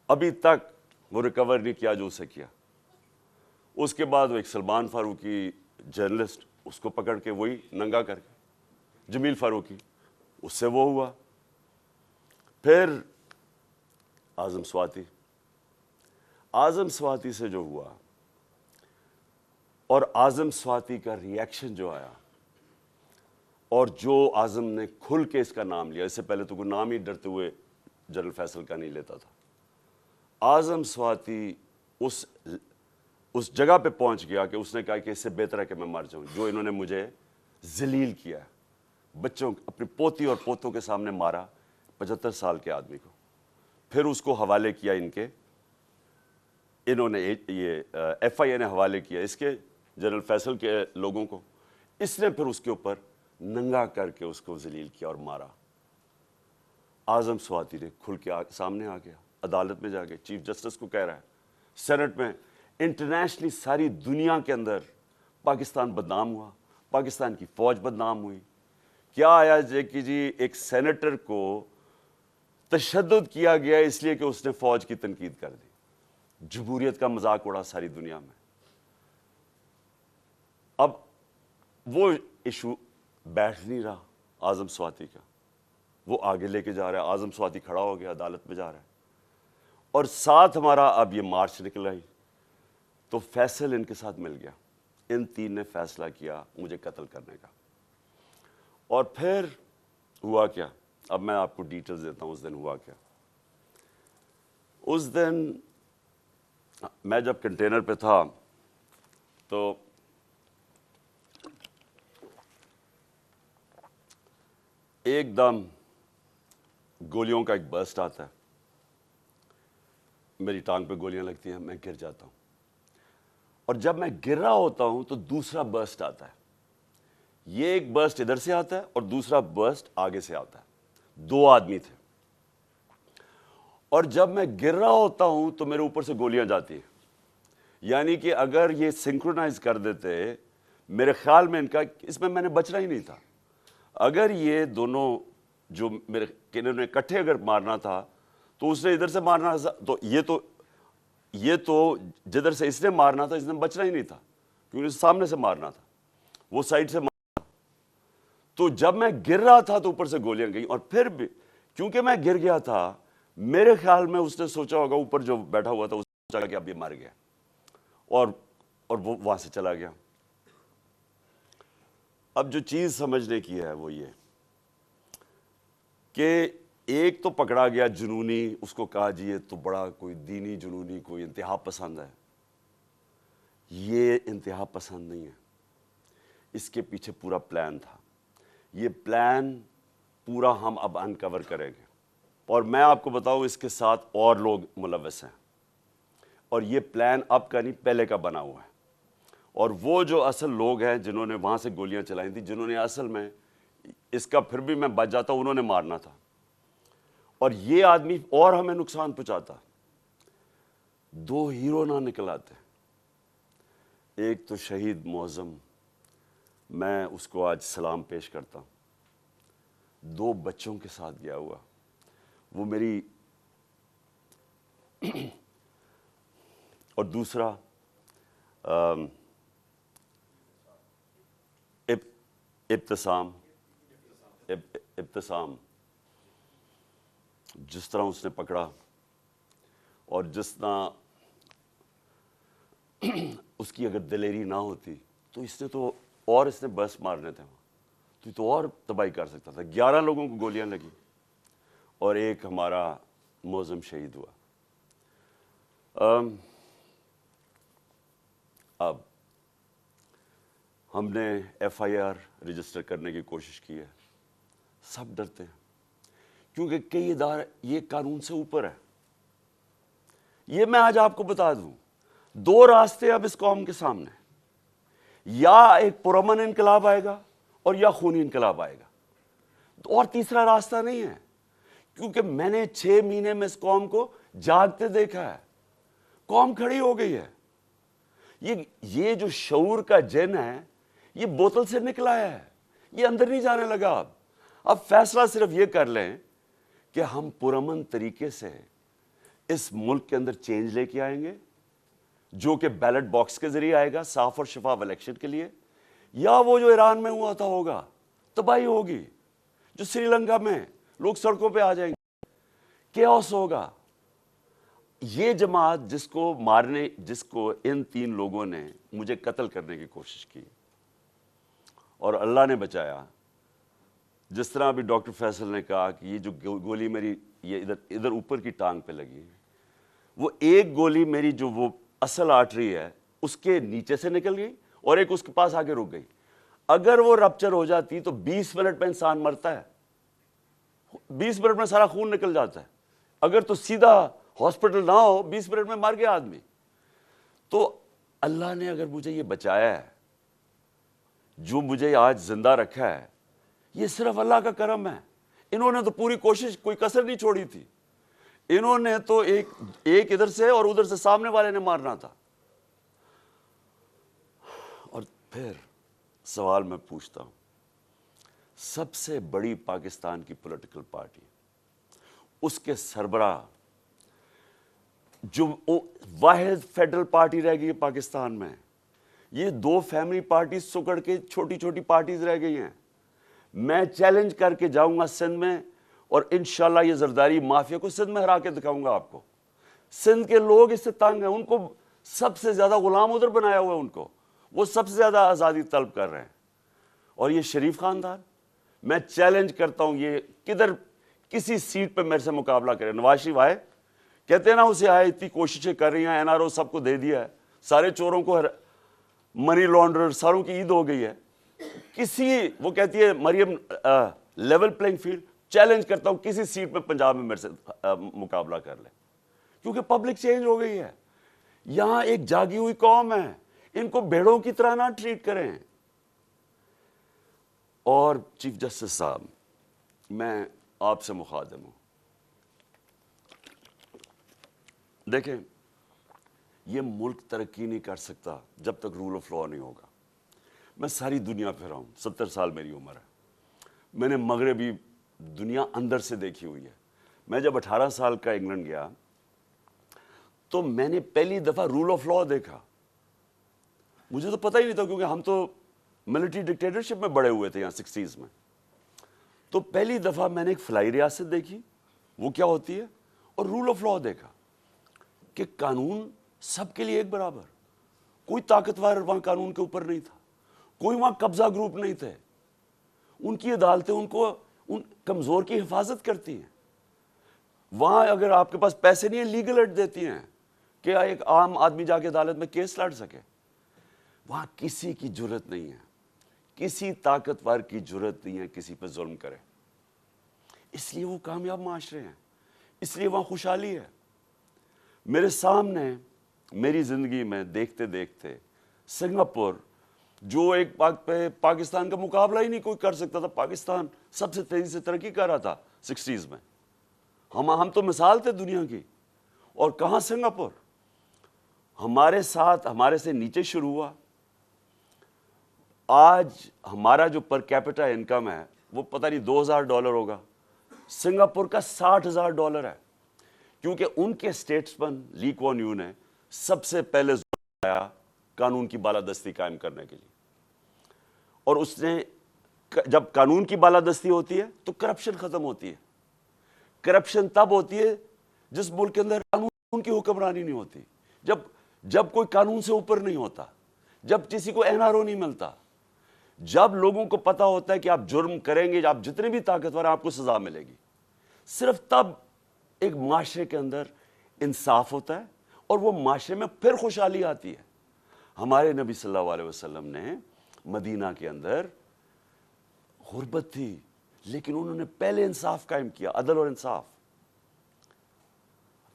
ابھی تک وہ ریکور نہیں کیا جو اسے کیا. اس کے بعد وہ ایک سلمان فاروقی جرنلسٹ, اس کو پکڑ کے وہی ننگا کر کے, جمیل فاروقی, اس سے وہ ہوا. پھر اعظم سواتی سے جو ہوا, اور اعظم سواتی کا ریئیکشن جو آیا, اور جو اعظم نے کھل کے اس کا نام لیا, اس سے پہلے تو کوئی نام ہی ڈرتے ہوئے جنرل فیصل کا نہیں لیتا تھا. اعظم سواتی اس جگہ پہ پہنچ گیا کہ اس نے کہا کہ اس سے بہتر ہے کہ میں مر جاؤں, جو انہوں نے مجھے ذلیل کیا ہے. بچوں, اپنی پوتی اور پوتوں کے سامنے مارا 75 سال کے آدمی کو. پھر اس کو حوالے کیا انہوں نے یہ ایف آئی اے نے حوالے کیا اس کے جنرل فیصل کے لوگوں کو. اس نے پھر اس کے اوپر ننگا کر کے اس کو ذلیل کیا اور مارا. اعظم سواتی نے کھل کے سامنے آ گیا, عدالت میں جا کے چیف جسٹس کو کہہ رہا ہے, سینٹ میں, انٹرنیشنلی ساری دنیا کے اندر پاکستان بدنام ہوا, پاکستان کی فوج بدنام ہوئی. کیا آیا کہ جی ایک سینیٹر کو تشدد کیا گیا اس لیے کہ اس نے فوج کی تنقید کر دی. جمہوریت کا مذاق اڑا ساری دنیا میں. اب وہ ایشو بیٹھ نہیں رہا اعظم سواتی کا, وہ آگے لے کے جا رہا ہے. اعظم سواتی کھڑا ہو گیا, عدالت میں جا رہا ہے, اور ساتھ ہمارا اب یہ مارچ نکل آئی تو فیصل ان کے ساتھ مل گیا. ان تین نے فیصلہ کیا مجھے قتل کرنے کا. اور پھر ہوا کیا, اب میں آپ کو ڈیٹیلز دیتا ہوں. اس دن ہوا کیا, اس دن میں جب کنٹینر پہ تھا تو ایک دم گولیوں کا ایک برسٹ آتا ہے, میری ٹانگ پہ گولیاں لگتی ہیں, میں گر جاتا ہوں. اور جب میں گر رہا ہوتا ہوں تو دوسرا برسٹ آتا ہے. یہ ایک برسٹ ادھر سے آتا ہے اور دوسرا برسٹ آگے سے آتا ہے. 2 آدمی تھے, اور جب میں گر رہا ہوتا ہوں تو میرے اوپر سے گولیاں جاتی ہیں. یعنی کہ اگر یہ سنکرونائز کر دیتے, میرے خیال میں اس میں نے بچنا ہی نہیں تھا. اگر یہ دونوں جو میرے انہوں نے اکٹھے اگر مارنا تھا تو اس نے ادھر سے مارنا تھا, تو یہ تو جدھر سے اس نے مارنا تھا اس نے بچنا ہی نہیں تھا, کیونکہ سامنے سے مارنا تھا, وہ سائڈ سے مارنا تھا. تو جب میں گر رہا تھا تو اوپر سے گولیاں گئیں, اور پھر بھی کیونکہ میں گر گیا تھا, میرے خیال میں اس نے سوچا ہوگا, اوپر جو بیٹھا ہوا تھا اس نے سوچا کہ اب یہ مر گیا, اور وہ وہاں سے چلا گیا. اب جو چیز سمجھنے کی ہے وہ یہ کہ ایک تو پکڑا گیا جنونی, اس کو کہا جی یہ تو بڑا کوئی دینی جنونی, کوئی انتہا پسند ہے. یہ انتہا پسند نہیں ہے, اس کے پیچھے پورا پلان تھا. یہ پلان پورا ہم اب انکور کریں گے, اور میں آپ کو بتاؤں اس کے ساتھ اور لوگ ملوث ہیں, اور یہ پلان اب کا نہیں پہلے کا بنا ہوا ہے. اور وہ جو اصل لوگ ہیں جنہوں نے وہاں سے گولیاں چلائی تھیں, جنہوں نے اصل میں اس کا پھر بھی میں بچ جاتا, انہوں نے مارنا تھا, اور یہ آدمی اور ہمیں نقصان پہنچاتا. 2 ہیرو نہ نکل آتے. ایک تو شہید معظم, میں اس کو آج سلام پیش کرتا ہوں, 2 بچوں کے ساتھ گیا ہوا, وہ میری اور دوسرا ابتسام, جس طرح اس نے پکڑا اور جس طرح اس کی اگر دلیری نہ ہوتی تو اس نے بس مارنے تھے وہاں، تو اور تباہی کر سکتا تھا۔ 11 لوگوں کو گولیاں لگی اور ایک ہمارا معظم شہید ہوا۔ اب ہم نے ایف آئی آر رجسٹر کرنے کی کوشش کی ہے، سب ڈرتے ہیں کیونکہ کئی ادارے یہ قانون سے اوپر ہے۔ یہ میں آج آپ کو بتا دوں، 2 راستے اب اس قوم کے سامنے، یا ایک پرامن انقلاب آئے گا اور یا خونی انقلاب آئے گا، اور تیسرا راستہ نہیں ہے، کیونکہ میں نے 6 مہینے میں اس قوم کو جاگتے دیکھا ہے۔ قوم کھڑی ہو گئی ہے۔ یہ جو شعور کا جن ہے یہ بوتل سے نکل آیا ہے، یہ اندر نہیں جانے لگا۔ اب فیصلہ صرف یہ کر لیں کہ ہم پرامن طریقے سے اس ملک کے اندر چینج لے کے آئیں گے، جو کہ بیلٹ باکس کے ذریعے آئے گا صاف اور شفاف الیکشن کے لیے، یا وہ جو ایران میں ہوا تھا ہوگا، تباہی ہوگی، جو سری لنکا میں لوگ سڑکوں پہ آ جائیں گے، کیوس ہوگا۔ یہ جماعت جس کو ان 3 لوگوں نے مجھے قتل کرنے کی کوشش کی اور اللہ نے بچایا، جس طرح ابھی ڈاکٹر فیصل نے کہا کہ یہ جو گولی میری یہ ادھر اوپر کی ٹانگ پہ لگی، وہ ایک گولی میری جو وہ اصل آرٹری ہے اس کے نیچے سے نکل گئی اور ایک اس کے پاس آگے رک گئی۔ اگر وہ رپچر ہو جاتی تو 20 منٹ میں انسان مرتا ہے، 20 منٹ میں سارا خون نکل جاتا ہے۔ اگر تو سیدھا ہاسپٹل نہ ہو 20 منٹ میں مر گیا آدمی۔ تو اللہ نے اگر مجھے یہ بچایا ہے، جو مجھے آج زندہ رکھا ہے، یہ صرف اللہ کا کرم ہے۔ انہوں نے تو پوری کوشش، کوئی کسر نہیں چھوڑی تھی۔ انہوں نے تو ایک ادھر سے اور ادھر سے سامنے والے نے مارنا تھا۔ اور پھر سوال میں پوچھتا ہوں، سب سے بڑی پاکستان کی پولیٹیکل پارٹی، اس کے سربراہ، جو واحد فیڈرل پارٹی رہ گئی ہے پاکستان میں، یہ 2 فیملی پارٹیز سکڑ کے چھوٹی چھوٹی پارٹیز رہ گئی ہیں۔ میں چیلنج کر کے جاؤں گا سندھ میں، اور انشاءاللہ یہ زرداری مافیا کو سندھ میں ہرا کے دکھاؤں گا آپ کو۔ سندھ کے لوگ اس سے تنگ ہیں، ان کو سب سے زیادہ غلام ادھر بنایا ہوا ہے، ان کو وہ سب سے زیادہ آزادی طلب کر رہے ہیں۔ اور یہ شریف خاندان، میں چیلنج کرتا ہوں، یہ کدھر کسی سیٹ پہ میرے سے مقابلہ کرے۔ نواز شریف آئے، کہتے ہیں نا اسے آئے، اتنی کوششیں کر رہی ہیں، این آر او سب کو دے دیا ہے، سارے چوروں کو، منی لانڈرر ساروں کی عید ہو گئی ہے، وہ کہتی ہے مریم لیول پلینگ فیلڈ، چیلنج کرتا ہوں کسی سیٹ میں پنجاب میں میرے سے مقابلہ کر لیں، کیونکہ پبلک چینج ہو گئی ہے۔ یہاں ایک جاگی ہوئی قوم ہے، ان کو بھیڑوں کی طرح نہ ٹریٹ کریں۔ اور چیف جسٹس صاحب، میں آپ سے مخاطب ہوں، دیکھیں یہ ملک ترقی نہیں کر سکتا جب تک رول آف لا نہیں ہوگا۔ میں ساری دنیا پھرا ہوں، 70 سال میری عمر ہے، میں نے مغربی دنیا اندر سے دیکھی ہوئی ہے۔ میں جب 18 سال کا انگلینڈ گیا تو میں نے پہلی دفعہ رول آف لا دیکھا۔ مجھے تو پتہ ہی نہیں تھا، کیونکہ ہم تو ملٹری ڈکٹیٹرشپ میں بڑے ہوئے تھے یہاں 60s میں۔ تو پہلی دفعہ میں نے ایک فلائی ریاست دیکھی، وہ کیا ہوتی ہے، اور رول آف لا دیکھا کہ قانون سب کے لیے ایک برابر، کوئی طاقتور وہاں قانون کے اوپر نہیں تھا، کوئی وہاں قبضہ گروپ نہیں تھے، ان کی عدالتیں ان کمزور کی حفاظت کرتی ہیں۔ وہاں اگر آپ کے پاس پیسے نہیں ہیں، لیگل ایڈ دیتی ہیں کہ ایک عام آدمی جا کے عدالت میں کیس لڑ سکے۔ وہاں کسی کی جرت نہیں ہے، کسی طاقتور کی جرت نہیں ہے کسی پہ ظلم کرے، اس لیے وہ کامیاب معاشرے ہیں، اس لیے وہاں خوشحالی ہے۔ میرے سامنے میری زندگی میں دیکھتے دیکھتے سنگاپور، جو ایک پاکستان کا مقابلہ ہی نہیں کوئی کر سکتا تھا، پاکستان سب سے تیزی سے ترقی کر رہا تھا 60s میں، ہم تو مثال تھے دنیا کی، اور کہاں سنگاپور ہمارے سے نیچے شروع ہوا۔ آج ہمارا جو پر کیپٹا انکم ہے وہ پتہ نہیں $2000 ہوگا، سنگاپور کا $60,000 ہے، کیونکہ ان کے اسٹیٹسمن لی کوان یو نے سب سے پہلے زور آیا قانون کی بالادستی قائم کرنے کے لیے، اور اس نے جب قانون کی بالادستی ہوتی ہے تو کرپشن ختم ہوتی ہے۔ کرپشن تب ہوتی ہے جس ملک کے اندر قانون کی حکمرانی نہیں ہوتی، جب جب کوئی قانون سے اوپر نہیں ہوتا, جب کسی کو NRO نہیں ملتا, جب لوگوں کو پتا ہوتا ہے کہ آپ جرم کریں گے, آپ جتنے بھی طاقتور ہیں آپ کو سزا ملے گی, صرف تب ایک معاشرے کے اندر انصاف ہوتا ہے اور وہ معاشرے میں پھر خوشحالی آتی ہے. ہمارے نبی صلی اللہ علیہ وسلم نے مدینہ کے اندر غربت تھی, لیکن انہوں نے پہلے انصاف قائم کیا, عدل اور انصاف.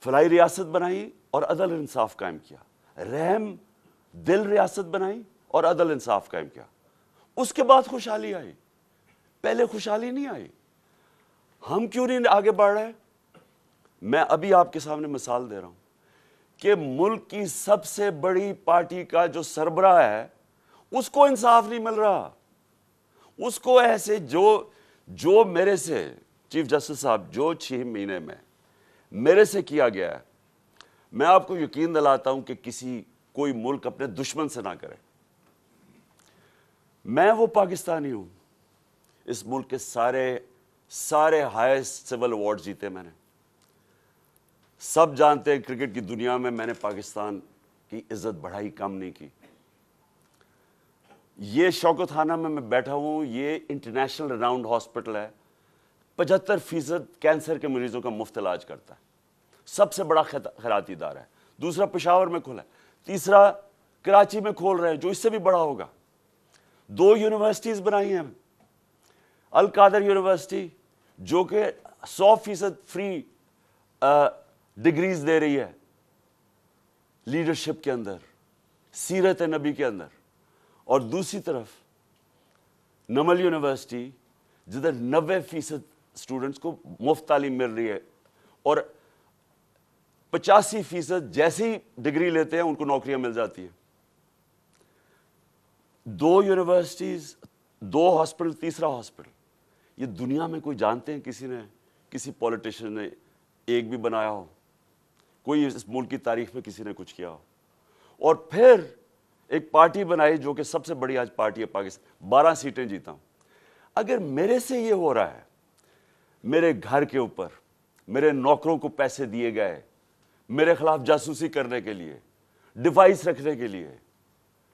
فلاحی ریاست بنائی اور عدل اور انصاف قائم کیا, رحم دل ریاست بنائی اور عدل انصاف قائم کیا. اس کے بعد خوشحالی آئی, پہلے خوشحالی نہیں آئی. ہم کیوں نہیں آگے بڑھ رہے؟ میں ابھی آپ کے سامنے مثال دے رہا ہوں کہ ملک کی سب سے بڑی پارٹی کا جو سربراہ ہے اس کو انصاف نہیں مل رہا. اس کو ایسے جو میرے سے چیف جسٹس صاحب جو 6 مہینے میں میرے سے کیا گیا ہے, میں آپ کو یقین دلاتا ہوں کہ کوئی ملک اپنے دشمن سے نہ کرے. میں وہ پاکستانی ہوں, اس ملک کے سارے ہائیسٹ سول ایوارڈ جیتے میں نے. سب جانتے ہیں کرکٹ کی دنیا میں نے پاکستان کی عزت بڑھائی, کم نہیں کی. یہ شوکت خانہ میں بیٹھا ہوں, یہ انٹرنیشنل رناؤنڈ ہاسپٹل ہے, 75% کینسر کے مریضوں کا مفت علاج کرتا ہے, سب سے بڑا خیراتی ادارہ ہے. دوسرا پشاور میں کھلا ہے, تیسرا کراچی میں کھول رہے ہیں جو اس سے بھی بڑا ہوگا. 2 یونیورسٹیز بنائی ہیں, القادر یونیورسٹی جو کہ 100% فری ڈگریز دے رہی ہے لیڈرشپ کے اندر, سیرت نبی کے اندر, اور دوسری طرف نمل یونیورسٹی جدھر 90% اسٹوڈنٹس کو مفت تعلیم مل رہی ہے اور 85% جیسی ڈگری لیتے ہیں ان کو نوکریاں مل جاتی ہیں. 2 یونیورسٹیز, 2 ہاسپٹل, تیسرا ہاسپٹل. یہ دنیا میں کوئی جانتے ہیں کسی پولیٹیشین نے ایک بھی بنایا ہو؟ کوئی اس ملک کی تاریخ میں کسی نے کچھ کیا ہو؟ اور پھر ایک پارٹی بنائی جو کہ سب سے بڑی آج پارٹی ہے پاکستان, 12 سیٹیں جیتا ہوں. اگر میرے سے یہ ہو رہا ہے, میرے گھر کے اوپر میرے نوکروں کو پیسے دیے گئے میرے خلاف جاسوسی کرنے کے لیے, ڈیوائس رکھنے کے لیے,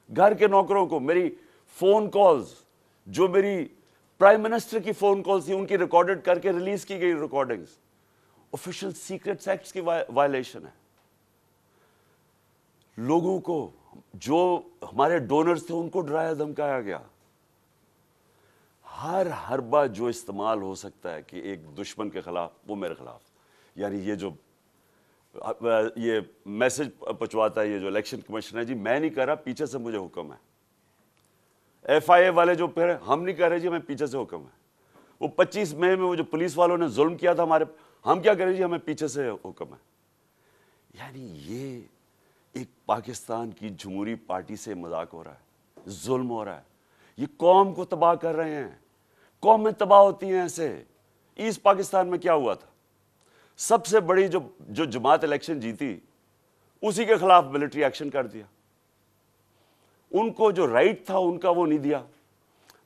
گھر کے نوکروں کو میری فون کالز, جو میری پرائم منسٹر کی فون کالز تھی ان کی ریکارڈڈ کر کے ریلیز کی گئی ریکارڈنگز, آفیشیل سیکرٹس ایکٹس کی وائلیشن ہے. لوگوں کو جو ہمارے ڈونرز تھے ان کو ڈرایا دھمکایا گیا. ہر حربہ جو استعمال ہو سکتا ہے کہ ایک دشمن کے خلاف, وہ میرے خلاف. یعنی یہ میسج پہنچواتا ہے یہ جو الیکشن کمیشن ہے, جی میں نہیں کر رہا, پیچھے سے مجھے حکم ہے. FIA والے جو پھر ہم نہیں کر رہے جی, ہمیں پیچھے سے حکم ہے. وہ 25 مئی میں وہ جو پولیس والوں نے ظلم کیا تھا ہم کیا کریں جی, ہمیں پیچھے سے حکم ہے. یعنی یہ ایک پاکستان کی جمہوری پارٹی سے مذاق ہو رہا ہے, ظلم ہو رہا ہے. یہ قوم کو تباہ کر رہے ہیں, قومیں تباہ ہوتی ہیں ایسے. ایسٹ پاکستان میں کیا ہوا تھا؟ سب سے بڑی جو جماعت الیکشن جیتی اسی کے خلاف ملٹری ایکشن کر دیا. ان کو جو رائٹ تھا ان کا وہ نہیں دیا.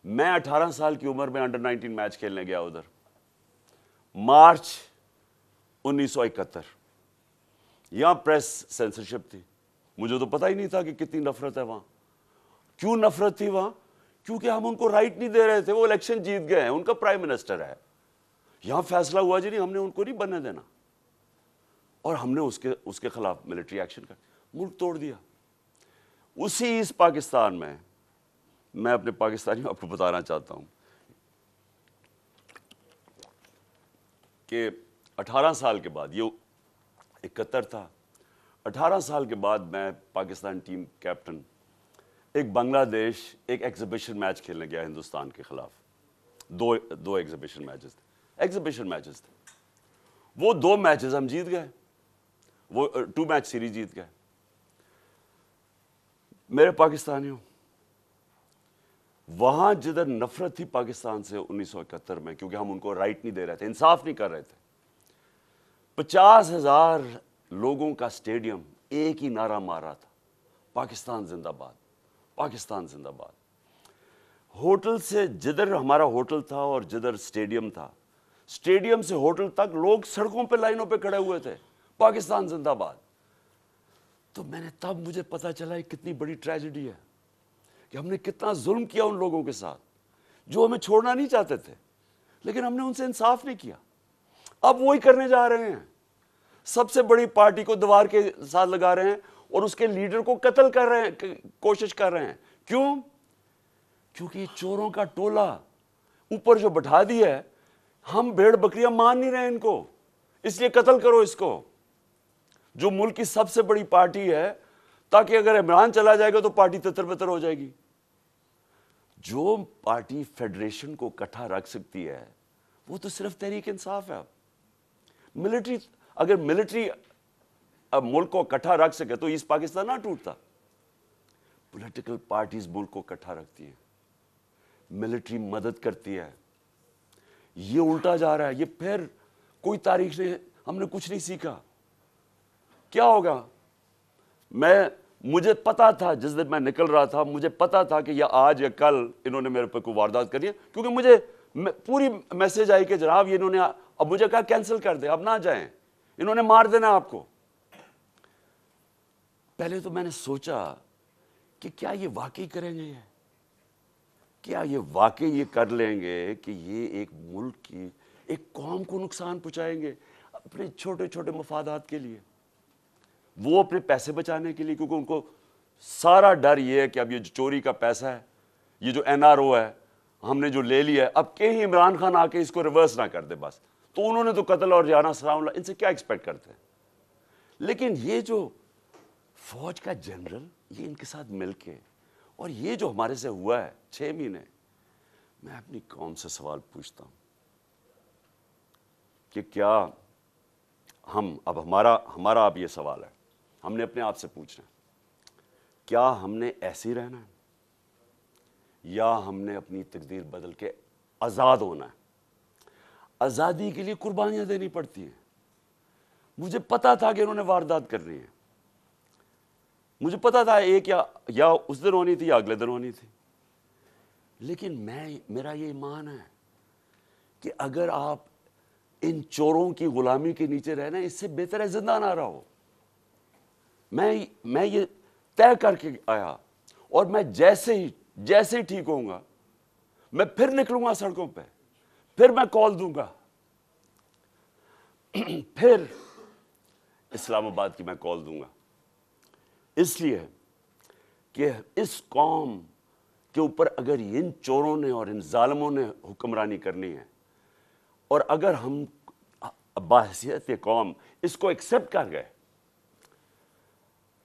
میں 18 سال کی عمر میں انڈر 19 میچ کھیلنے گیا ادھر, مارچ 1971. یہاں پریس سینسرشپ تھی, مجھے تو پتہ ہی نہیں تھا کہ کتنی نفرت ہے وہاں. کیوں نفرت تھی وہاں؟ کیونکہ ہم ان کو رائٹ نہیں دے رہے تھے. وہ الیکشن جیت گئے ہیں, ان کا پرائم منسٹر ہے. یہاں فیصلہ ہوا جی نہیں, ہم نے ان کو نہیں بننے دینا, اور ہم نے اس کے خلاف ملٹری ایکشن کر ملک توڑ دیا. اسی اس پاکستان میں اپنے پاکستانیوں آپ کو بتانا چاہتا ہوں کہ 18 سال کے بعد, یہ 71 تھا, 18 سال کے بعد میں پاکستان ٹیم کیپٹن ایک بنگلہ دیش ایک ایگزیبیشن میچ کھیلنے گیا ہندوستان کے خلاف. دو ایگزیبیشن میچز تھے. وہ 2 میچز ہم جیت گئے, وہ 2 میچ سیریز جیت گئے. میرے پاکستانیوں, وہاں جدھر نفرت تھی پاکستان سے 1971 میں, کیونکہ ہم ان کو رائٹ نہیں دے رہے تھے, انصاف نہیں کر رہے تھے, 50,000 لوگوں کا اسٹیڈیم ایک ہی نعرہ مار رہا تھا, پاکستان زندہ باد, پاکستان زندہ باد. ہوٹل سے جدھر ہمارا ہوٹل تھا اور جدھر اسٹیڈیم تھا, اسٹیڈیم سے ہوٹل تک لوگ سڑکوں پہ لائنوں پہ کھڑے ہوئے تھے, پاکستان زندہ باد. تو میں نے تب مجھے پتا چلا یہ کتنی بڑی ٹریجڈی ہے کہ ہم نے کتنا ظلم کیا ان لوگوں کے ساتھ جو ہمیں چھوڑنا نہیں چاہتے تھے، لیکن ہم نے ان سے انصاف نہیں کیا. اب وہی کرنے جا رہے ہیں، سب سے بڑی پارٹی کو دیوار کے ساتھ لگا رہے ہیں اور اس کے لیڈر کو قتل کر رہے ہیں، کوشش کر رہے ہیں. کیوں؟ کیونکہ یہ چوروں کا ٹولہ اوپر جو بٹھا دیا ہے، ہم بھیڑ بکریاں مان نہیں رہے ان کو، اس لیے قتل کرو اس کو، جو ملک کی سب سے بڑی پارٹی ہے، تاکہ اگر عمران چلا جائے گا تو پارٹی تتر بتر ہو جائے گی. جو پارٹی فیڈریشن کو اکٹھا رکھ سکتی ہے وہ تو صرف تحریک انصاف ہے. ملٹری، اگر ملٹری اب ملک کو اکٹھا رکھ سکے تو ایسٹ پاکستان نہ ٹوٹتا. پولیٹیکل پارٹیز ملک کو اکٹھا رکھتی ہیں، ملٹری مدد کرتی ہے. یہ الٹا جا رہا ہے. یہ پھر کوئی تاریخ نے، ہم نے کچھ نہیں سیکھا. کیا ہوگا؟ مجھے پتا تھا جس دن میں نکل رہا تھا، مجھے پتا تھا کہ یا آج یا کل انہوں نے میرے پہ کوئی واردات کرنی ہے، کیونکہ مجھے پوری میسج آئی کہ جناب یہ انہوں نے اب مجھے کہا کینسل کر دیں، اب نہ جائیں، انہوں نے مار دینا آپ کو. پہلے تو میں نے سوچا کہ کیا یہ واقعی کریں گے، کیا یہ واقعی یہ کر لیں گے کہ یہ ایک ملک کی، ایک قوم کو نقصان پہنچائیں گے اپنے چھوٹے چھوٹے مفادات کے لیے، وہ اپنے پیسے بچانے کے لیے. کیونکہ ان کو سارا ڈر یہ ہے کہ اب یہ جو چوری کا پیسہ ہے، یہ جو NRO ہے ہم نے جو لے لیا ہے، اب کہیں عمران خان آ کے اس کو ریورس نہ کر دے بس. تو انہوں نے تو قتل اور جانا سلام اللہ، ان سے کیا ایکسپیکٹ کرتے ہیں. لیکن یہ جو فوج کا جنرل، یہ ان کے ساتھ مل کے، اور یہ جو ہمارے سے ہوا ہے 6 مہینے، میں اپنی قوم سے سوال پوچھتا ہوں کہ کیا ہم، اب ہمارا اب یہ سوال ہے، ہم نے اپنے آپ سے پوچھنا ہے، کیا ہم نے ایسے ہی رہنا ہے یا ہم نے اپنی تقدیر بدل کے آزاد ہونا ہے؟ آزادی کے لیے قربانیاں دینی پڑتی ہیں. مجھے پتا تھا کہ انہوں نے واردات کرنی ہے، مجھے پتا تھا ایک یا اس دن ہونی تھی یا اگلے دن ہونی تھی. لیکن میرا یہ ایمان ہے کہ اگر آپ ان چوروں کی غلامی کے نیچے رہنا، اس سے بہتر ہے زندہ نہ رہو. میں یہ طے کر کے آیا، اور میں جیسے ہی ٹھیک ہوں گا میں پھر نکلوں گا سڑکوں پہ، پھر میں کال دوں گا، پھر اسلام آباد کی میں کال دوں گا. اس لیے کہ اس قوم کے اوپر اگر ان چوروں نے اور ان ظالموں نے حکمرانی کرنی ہے، اور اگر ہم بحیثیت قوم اس کو ایکسپٹ کر گئے،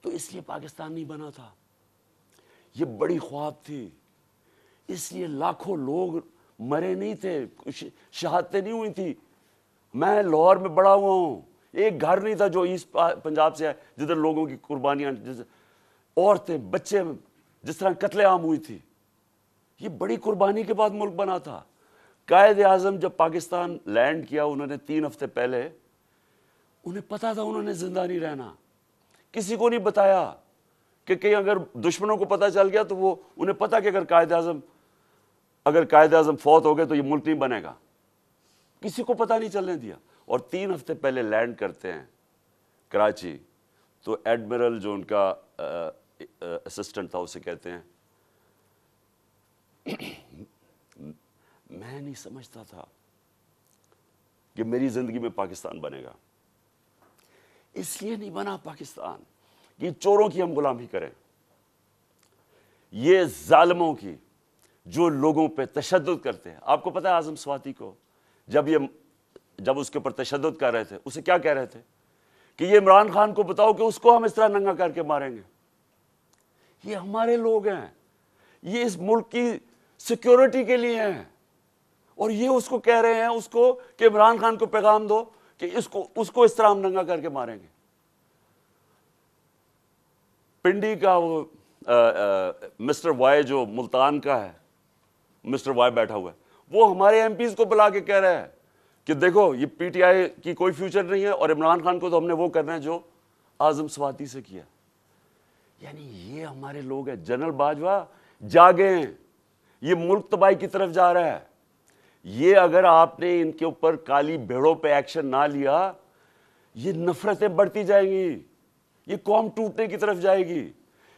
تو اس لیے پاکستان نہیں بنا تھا. یہ بڑی خواب تھی، اس لیے لاکھوں لوگ مرے نہیں تھے، شہادتیں نہیں ہوئی تھی. میں لاہور میں بڑا ہوا ہوں، ایک گھر نہیں تھا جو ایسٹ پنجاب سے ہے جدھر لوگوں کی قربانیاں، عورتیں بچے جس طرح قتل عام ہوئی تھی. یہ بڑی قربانی کے بعد ملک بنا تھا. قائد اعظم جب پاکستان لینڈ کیا، انہوں نے 3 ہفتے پہلے، انہیں پتا تھا انہوں نے زندہ نہیں رہنا. کسی کو نہیں بتایا کہ کہیں اگر دشمنوں کو پتا چل گیا تو وہ انہیں پتا کہ اگر قائد اعظم فوت ہو گئے تو یہ ملک نہیں بنے گا. کسی کو پتا نہیں چلنے دیا. اور 3 ہفتے پہلے لینڈ کرتے ہیں کراچی، تو ایڈمرل جو ان کا اسسٹنٹ تھا اسے کہتے ہیں، میں نہیں سمجھتا تھا کہ میری زندگی میں پاکستان بنے گا. اس لیے نہیں بنا پاکستان کہ چوروں کی ہم غلامی کریں، یہ ظالموں کی جو لوگوں پہ تشدد کرتے ہیں. آپ کو پتہ ہے اعظم سواتی کو جب اس کے اوپر تشدد کر رہے تھے، اسے کیا کہہ رہے تھے کہ یہ عمران خان کو بتاؤ کہ اس کو ہم اس طرح ننگا کر کے ماریں گے. یہ ہمارے لوگ ہیں، یہ اس ملک کی سیکیورٹی کے لیے ہیں، اور یہ اس کو کہہ رہے ہیں اس کو کہ عمران خان کو پیغام دو کہ اس کو اس طرح ہم ننگا کر کے ماریں گے. پنڈی کا وہ مسٹر وائی جو ملتان کا ہے، مسٹر وائی بیٹھا ہوا ہے، وہ ہمارے ایم پیز کو بلا کے کہہ رہا ہے کہ دیکھو یہ پی ٹی آئی کی کوئی فیوچر نہیں ہے، اور عمران خان کو تو ہم نے وہ کرنا ہے جو اعظم سواتی سے کیا. یعنی یہ ہمارے لوگ ہیں. جنرل باجوہ جاگیں، یہ ملک تباہی کی طرف جا رہا ہے. یہ اگر آپ نے ان کے اوپر کالی بھیڑوں پہ ایکشن نہ لیا، یہ نفرتیں بڑھتی جائیں گی، یہ قوم ٹوٹنے کی طرف جائے گی.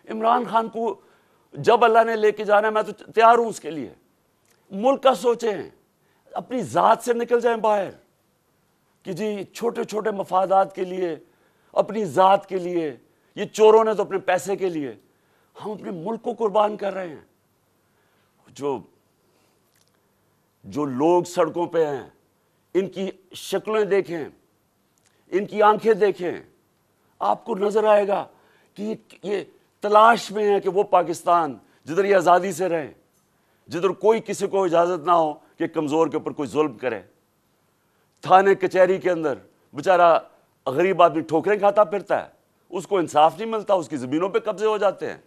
عمران خان کو جب اللہ نے لے کے جانا ہے میں تو تیار ہوں اس کے لیے. ملک کا سوچیں, اپنی ذات سے نکل جائیں باہر کہ جی چھوٹے چھوٹے مفادات کے لیے, اپنی ذات کے لیے, یہ چوروں نے تو اپنے پیسے کے لیے, ہم اپنے ملک کو قربان کر رہے ہیں. جو لوگ سڑکوں پہ ہیں ان کی شکلیں دیکھیں, ان کی آنکھیں دیکھیں, آپ کو نظر آئے گا کہ یہ تلاش میں ہے کہ وہ پاکستان جدھر یہ آزادی سے رہیں, جدھر کوئی کسی کو اجازت نہ ہو کہ کمزور کے اوپر کوئی ظلم کرے. تھانے کچہری کے اندر بیچارہ غریب آدمی ٹھوکریں کھاتا پھرتا ہے, اس کو انصاف نہیں ملتا, اس کی زمینوں پہ قبضے ہو جاتے ہیں,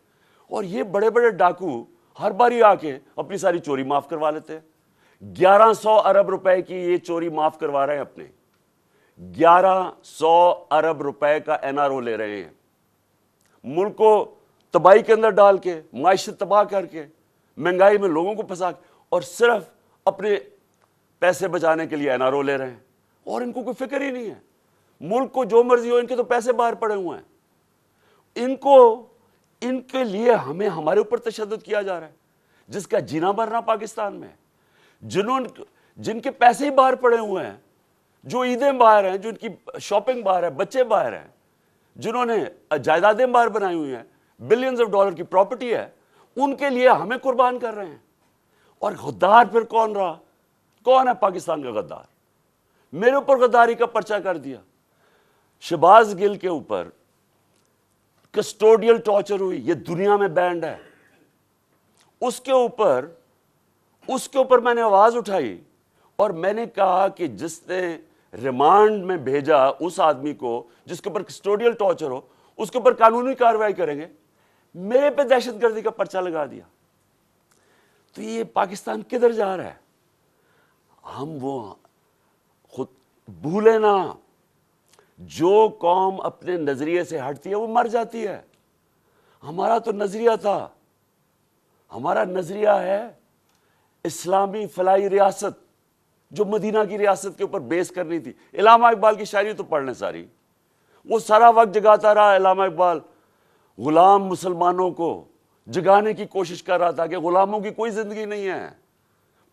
اور یہ بڑے بڑے ڈاکو ہر باری آ کے اپنی ساری چوری معاف کروا لیتے ہیں. 1100 ارب روپے کی یہ چوری معاف کروا رہے ہیں اپنے, 1100 ارب روپے کا NRO لے رہے ہیں, ملک کو تباہی کے اندر ڈال کے, معیشت تباہ کر کے, مہنگائی میں لوگوں کو پھنسا کے, اور صرف اپنے پیسے بچانے کے لیے NRO لے رہے ہیں, اور ان کو کوئی فکر ہی نہیں ہے. ملک کو جو مرضی ہو, ان کے تو پیسے باہر پڑے ہوئے ہیں, ان کے لیے ہمیں ہمارے اوپر تشدد کیا جا رہا ہے, جس کا جینا مرنا پاکستان میں ہے. جن کے پیسے ہی باہر پڑے ہوئے ہیں, جو عیدیں باہر ہیں, جو ان کی شاپنگ باہر ہے, بچے باہر ہیں, جنہوں نے جائیدادیں باہر بنائی ہوئی ہیں, بلینز آف ڈالر کی پراپرٹی ہے, ان کے لیے ہمیں قربان کر رہے ہیں. اور غدار پھر کون رہا؟ کون ہے پاکستان کا غدار؟ میرے اوپر غداری کا پرچہ کر دیا. شہباز گل کے اوپر کسٹوڈیل ٹارچر ہوئی, یہ دنیا میں بینڈ ہے. اس کے اوپر میں نے آواز اٹھائی اور میں نے کہا کہ جس نے ریمانڈ میں بھیجا اس آدمی کو جس کے اوپر کسٹوڈیل ٹارچر ہو, اس کے اوپر قانونی کارروائی کریں گے. میرے پہ دہشت گردی کا پرچہ لگا دیا. تو یہ پاکستان کدھر جا رہا ہے؟ ہم وہ خود بھولے نا, جو قوم اپنے نظریے سے ہٹتی ہے وہ مر جاتی ہے. ہمارا تو نظریہ تھا, ہمارا نظریہ ہے اسلامی فلاحی ریاست, جو مدینہ کی ریاست کے اوپر بیس کرنی تھی. علامہ اقبال کی شاعری تو پڑھ لیں ساری, وہ سارا وقت جگاتا رہا علامہ اقبال, غلام مسلمانوں کو جگانے کی کوشش کر رہا تھا کہ غلاموں کی کوئی زندگی نہیں ہے,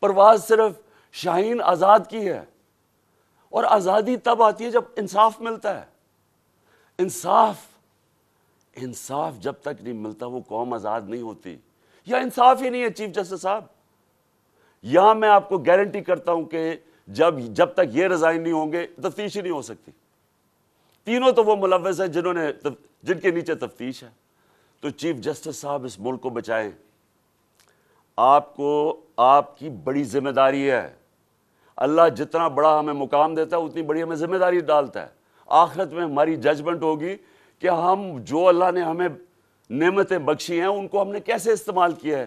پرواز صرف شاہین آزاد کی ہے. اور آزادی تب آتی ہے جب انصاف ملتا ہے. انصاف جب تک نہیں ملتا وہ قوم آزاد نہیں ہوتی. یا انصاف ہی نہیں ہے چیف جسٹس صاحب. یہاں میں آپ کو گارنٹی کرتا ہوں کہ جب تک یہ ریزائن نہیں ہوں گے تفتیش ہی نہیں ہو سکتی. تینوں تو وہ ملوث ہیں جن کے نیچے تفتیش ہے. تو چیف جسٹس صاحب اس ملک کو بچائیں. آپ کی بڑی ذمہ داری ہے. اللہ جتنا بڑا ہمیں مقام دیتا ہے اتنی بڑی ہمیں ذمہ داری ڈالتا ہے. آخرت میں ہماری ججمنٹ ہوگی کہ ہم جو اللہ نے ہمیں نعمتیں بخشی ہیں ان کو ہم نے کیسے استعمال کیا ہے,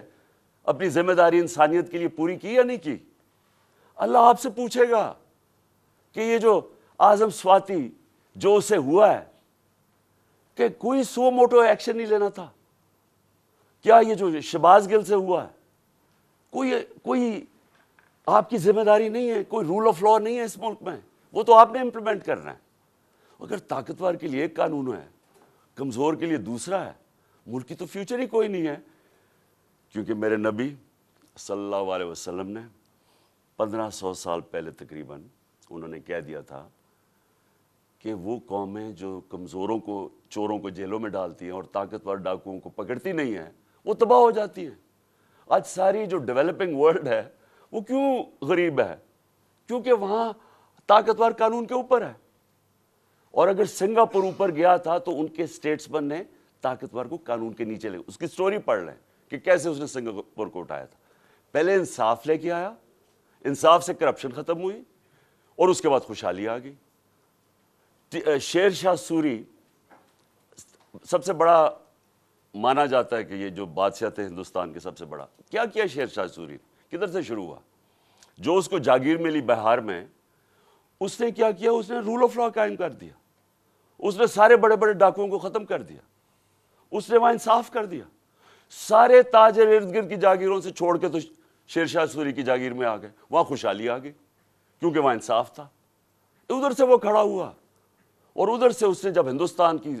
اپنی ذمہ داری انسانیت کے لیے پوری کی یا نہیں کی. اللہ آپ سے پوچھے گا کہ یہ جو اعظم سواتی جو اسے ہوا ہے کہ کوئی سو موٹو ایکشن نہیں لینا تھا. کیا یہ جو شہباز گل سے ہوا ہے کوئی آپ کی ذمہ داری نہیں ہے؟ کوئی رول آف لا نہیں ہے اس ملک میں؟ وہ تو آپ نے امپلیمنٹ کرنا ہے. اگر طاقتور کے لیے ایک قانون ہے, کمزور کے لیے دوسرا ہے, ملک کی تو فیوچر ہی کوئی نہیں ہے. کیونکہ میرے نبی صلی اللہ علیہ وسلم نے 1500 سال پہلے تقریباً انہوں نے کہہ دیا تھا کہ وہ قومیں جو کمزوروں کو, چوروں کو جیلوں میں ڈالتی ہیں اور طاقتور ڈاکوؤں کو پکڑتی نہیں ہیں وہ تباہ ہو جاتی ہیں. آج ساری جو ڈیولپنگ ورلڈ ہے وہ کیوں غریب ہے؟ کیونکہ وہاں طاقتور قانون کے اوپر ہے. اور اگر سنگاپور اوپر گیا تھا تو ان کے اسٹیٹسمن نے طاقتور کو قانون کے نیچے لے, اس کی سٹوری پڑھ لیں کہ کیسے اس نے سنگاپور کو اٹھایا تھا. پہلے انصاف لے کے آیا, انصاف سے کرپشن ختم ہوئی اور اس کے بعد خوشحالی آ گئی. شیر شاہ سوری سب سے بڑا مانا جاتا ہے کہ یہ جو بادشاہ تھے ہندوستان کے سب سے بڑا. کیا کیا شیر شاہ سوری؟ کدھر سے شروع ہوا؟ جو اس کو جاگیر ملی بہار میں, اس نے کیا کیا؟ اس نے رول آف لا قائم کر دیا. اس نے سارے بڑے بڑے ڈاکوؤں کو ختم کر دیا. اس نے وہاں انصاف کر دیا. سارے تاجر ارد گرد کی جاگیروں سے چھوڑ کے تو شیر شاہ سوری کی جاگیر میں آ گئے. وہاں خوشحالی آ گئی کیونکہ وہاں انصاف تھا. ادھر سے وہ کھڑا ہوا اور ادھر سے اس نے جب ہندوستان کی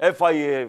FIA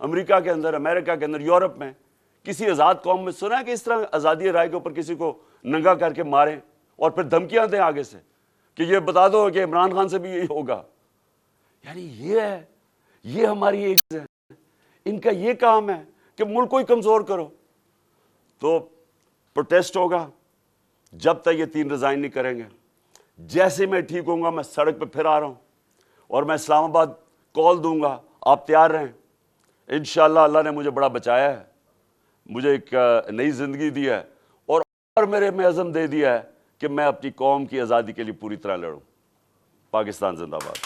امریکہ کے اندر, امریکہ کے اندر, یورپ میں کسی آزاد قوم میں سنا ہے کہ اس طرح آزادی رائے کے اوپر کسی کو ننگا کر کے ماریں اور پھر دھمکیاں دیں آگے سے کہ یہ بتا دو کہ عمران خان سے بھی یہی ہوگا؟ یعنی یہ ہے, یہ ہماری ایج ہے, ان کا یہ کام ہے کہ ملک کو ہی کمزور کرو. تو پروٹیسٹ ہوگا جب تک یہ 3 ریزائن نہیں کریں گے. جیسے میں ٹھیک ہوں گا میں سڑک پہ پھر آ رہا ہوں اور میں اسلام آباد کال دوں گا, آپ تیار رہیں. انشاءاللہ اللہ نے مجھے بڑا بچایا ہے, مجھے ایک نئی زندگی دی ہے اور میرے میں عزم دے دیا ہے کہ میں اپنی قوم کی آزادی کے لیے پوری طرح لڑوں. پاکستان زندہ باد.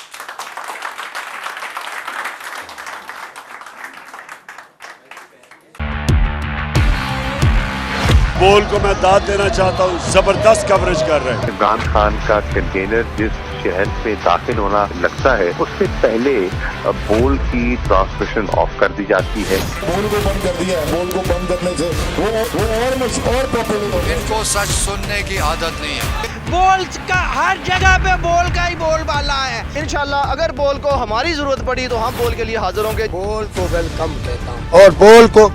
بول کو میں داد دینا چاہتا ہوں, زبردست کوریج کر رہے ہیں. عمران خان کا کنٹینر جس شہر میں داخل ہونا لگتا ہے اس سے پہلے بول کی ٹرانسمیشن آف کر دی جاتی ہے. بول کو بند کر دیا ہے. بول کو بند کرنے سے وہ اور پاپولر ہو گئے. ان کو سچ سننے کی عادت نہیں ہے. بول کا ہر جگہ پہ بول کا ہی بول بالا ہے. انشاءاللہ اگر بول کو ہماری ضرورت پڑی تو ہم بول کے لیے حاضر ہوں گے. بول کو ویلکم کہتا ہوں اور بول کو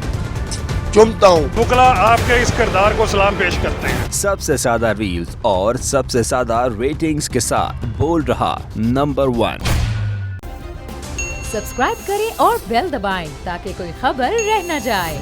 چمتا ہوں. بکلا آپ کے اس کردار کو سلام پیش کرتے ہیں. سب سے زیادہ ریلز اور سب سے زیادہ ریٹنگز کے ساتھ بول رہا نمبر 1. سبسکرائب کریں اور بیل دبائیں تاکہ کوئی خبر رہ نہ جائے.